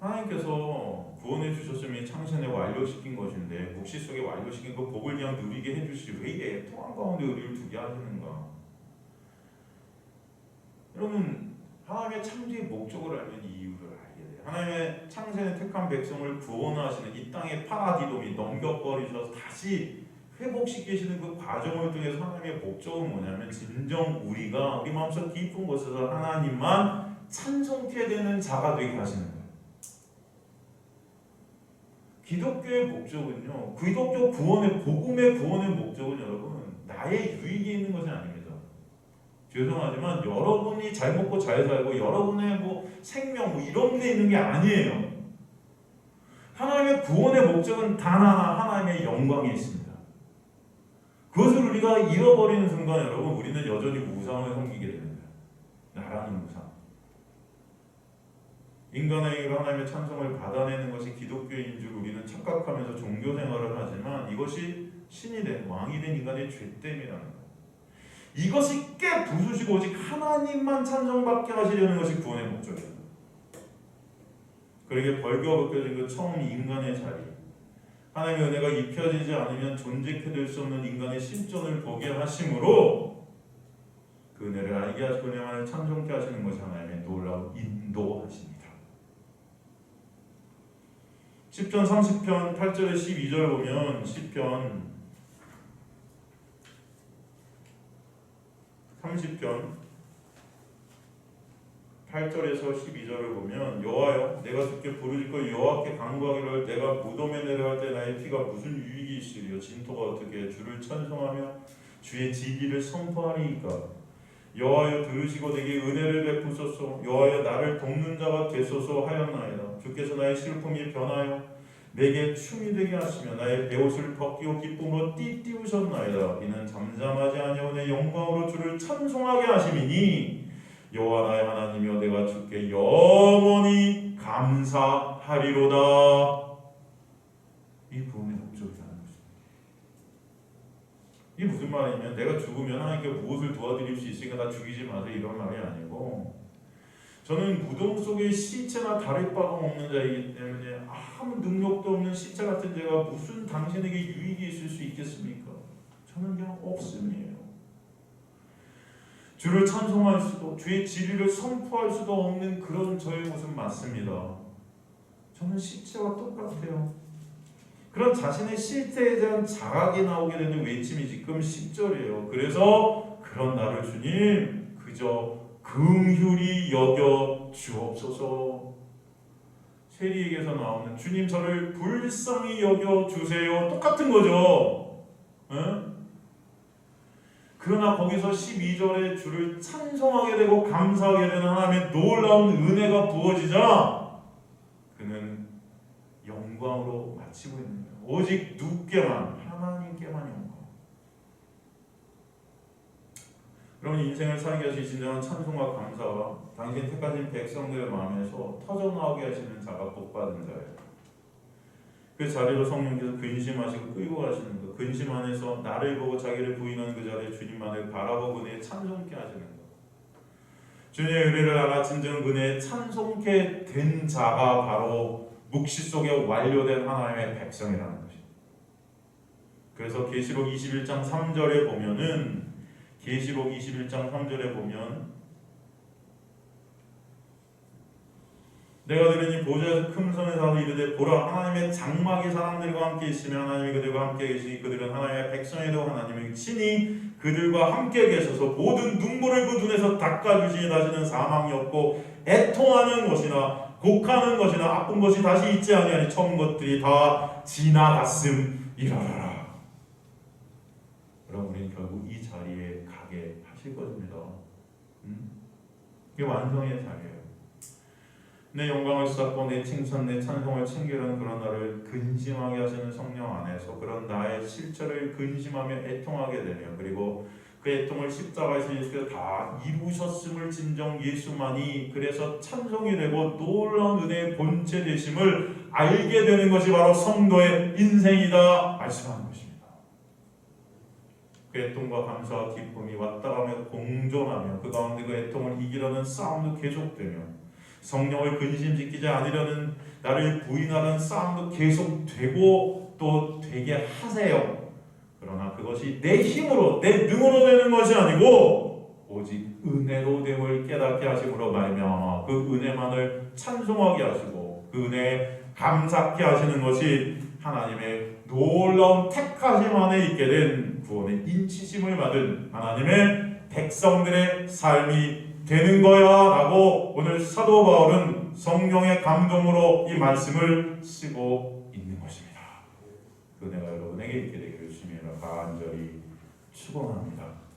하나님께서 구원해 주셨으면 창세에 완료시킨 것인데 묵시 속에 완료시킨 그 복을 그냥 누리게 해주시지 왜 이 애통한 가운데 우리를 두게 하시는가? 여러분 하나님의 창조의 목적을 알면 이 이유를 알게 돼요. 하나님의 창세에 택한 백성을 구원하시는 이 땅의 파라디돔이 넘겨버리셔서 다시 회복시키시는 그 과정을 통해서 하나님의 목적은 뭐냐면 진정 우리 마음속 깊은 곳에서 하나님만 찬송케 되는 자가 되게 하시는 거예요. 기독교의 목적은요, 기독교 구원의 복음의 구원의 목적은 여러분 나의 유익이 있는 것이 아닙니다. 죄송하지만 여러분이 잘 먹고 잘 살고 여러분의 뭐 생명 뭐 이런 게 있는 게 아니에요. 하나님의 구원의 목적은 단 하나, 하나님의 영광이 있습니다. 그것을 우리가 잃어버리는 순간 여러분 우리는 여전히 우상을 섬기게 됩니다. 나라는 우상. 인간의 힘으로 하나님의 찬송을 받아내는 것이 기독교인 줄 우리는 착각하면서 종교 생활을 하지만 이것이 신이 된 왕이 된 인간의 죄됨이라는 거예요. 이것이 깨 부수시고 오직 하나님만 찬송받게 하시려는 것이 구원의 목적이에요. 그러게 벌교가 벗겨진 그 처음 인간의 자리, 하나님의 은혜가 입혀지지 않으면 존재케 될 수 없는 인간의 실존을 보게 하심으로 그 은혜를 알게 하시고 은혜만을 찬송케 하시는 것이 하나님의 놀라운 인도하십니다. 10편 30편 8절에 12절 보면 10편 30편 8절에서 12절을 보면 여호와여 내가 주께 부르짖고 여호와께 간구하기를 내가 무덤에 내려갈 때 나의 피가 무슨 유익이 있으리요 진토가 어떻게 주를 찬송하며 주의 지기를 선포하리이까 여호와여 들으시고 내게 은혜를 베푸소서 여호와여 나를 돕는 자가 되소서 하였나이다. 주께서 나의 슬픔이 변하여 내게 춤이 되게 하시며 나의 베옷을 벗기고 기쁨으로 띠띠우셨나이다. 이는 잠잠하지 아니하고 내 영광으로 주를 찬송하게 하심이니 여호와 나의 하나님이여 내가 주께 영원히 감사하리로다. 이 구원의 목적이라는 것입니다. 이게 무슨 말이냐면 내가 죽으면 하나님께 무엇을 도와드릴 수 있으니까 나 죽이지 마세요 이런 말이 아니고 저는 무덤 속에 시체나 다를 바가 없는 자이기 때문에 아무 능력도 없는 시체 같은 제가 무슨 당신에게 유익이 있을 수 있겠습니까? 저는 그냥 없음이에요. 주를 찬송할 수도 주의 진리를 선포할 수도 없는 그런 저의 모습 맞습니다. 저는 시체와 똑같아요. 그런 자신의 실태에 대한 자각이 나오게 되는 외침이 지금 10절이에요. 그래서 그런 나를 주님 그저 긍휼히 여겨 주옵소서. 세리에게서 나오는 주님 저를 불쌍히 여겨 주세요. 똑같은 거죠. 에? 그러나 거기서 12절에 주를 찬송하게 되고 감사하게 되는 하나님의 놀라운 은혜가 부어지자 그는 영광으로 마치고 있는 거예요. 오직 누구께만 하나님께만 영광. 여러분 인생을 살게 하신 진정한 찬송과 감사와 당신 택하신 백성들의 마음에서 터져나오게 하시는 자가 복받은 자예요. 그 자리로 성령께서 근심하시고 끌고 가시는 것, 근심 안에서 나를 보고 자기를 부인하는 그 자리에 주님만을 바라보고 은혜에 찬송케 하시는 것. 주님의 은혜를 알아 진정 은혜에 찬송케 된 자가 바로 묵시 속에 완료된 하나님의 백성이라는 것입니다. 그래서 계시록 21장 3절에 보면은 계시록 21장 3절에 보면 내가 들으니 보좌에서 큰 소리가 나서 이르되 보라 하나님의 장막이 사람들과 함께 있으며 하나님이 그들과 함께 계시니 그들은 하나님의 백성이 되고 하나님의 친히 그들과 함께 계셔서 모든 눈물을 그 눈에서 닦아주시니 다시는 사망이 없고 애통하는 것이나 곡하는 것이나 아픈 것이 다시 있지 아니하니 처음 것들이 다 지나갔음이라라. 여러분 우리는 결국 이 자리에 가게 하실 것입니다. 이게 완성의 자리예요. 내 영광을 쌓고 내 칭찬, 내 찬송을 챙기려는 그런 나를 근심하게 하시는 성령 안에서 그런 나의 실체를 근심하며 애통하게 되며 그리고 그 애통을 십자가에서 예수께서 다 이루셨음을 진정 예수만이 그래서 찬송이 되고 놀라운 은혜의 본체 되심을 알게 되는 것이 바로 성도의 인생이다 말씀하는 것입니다. 그 애통과 감사와 기쁨이 왔다가며 공존하며 그 가운데 그 애통을 이기려는 싸움도 계속되며 성령을 근심시키지 않으려는 나를 부인하는 싸움도 계속되고 또 되게 하세요. 그러나 그것이 내 힘으로 내 능으로 되는 것이 아니고 오직 은혜로 됨을 깨닫게 하심으로 말미암아 그 은혜만을 찬송하게 하시고 그 은혜에 감사케 하시는 것이 하나님의 놀라운 택하심 안에 있게 된 구원의 인치심을 받은 하나님의 백성들의 삶이 되는 거야 라고 오늘 사도 바울은 성령의 감동으로 이 말씀을 쓰고 있는 것입니다. 그 은혜가 여러분에게 있게 되기를 주님이라 간절히 축원합니다.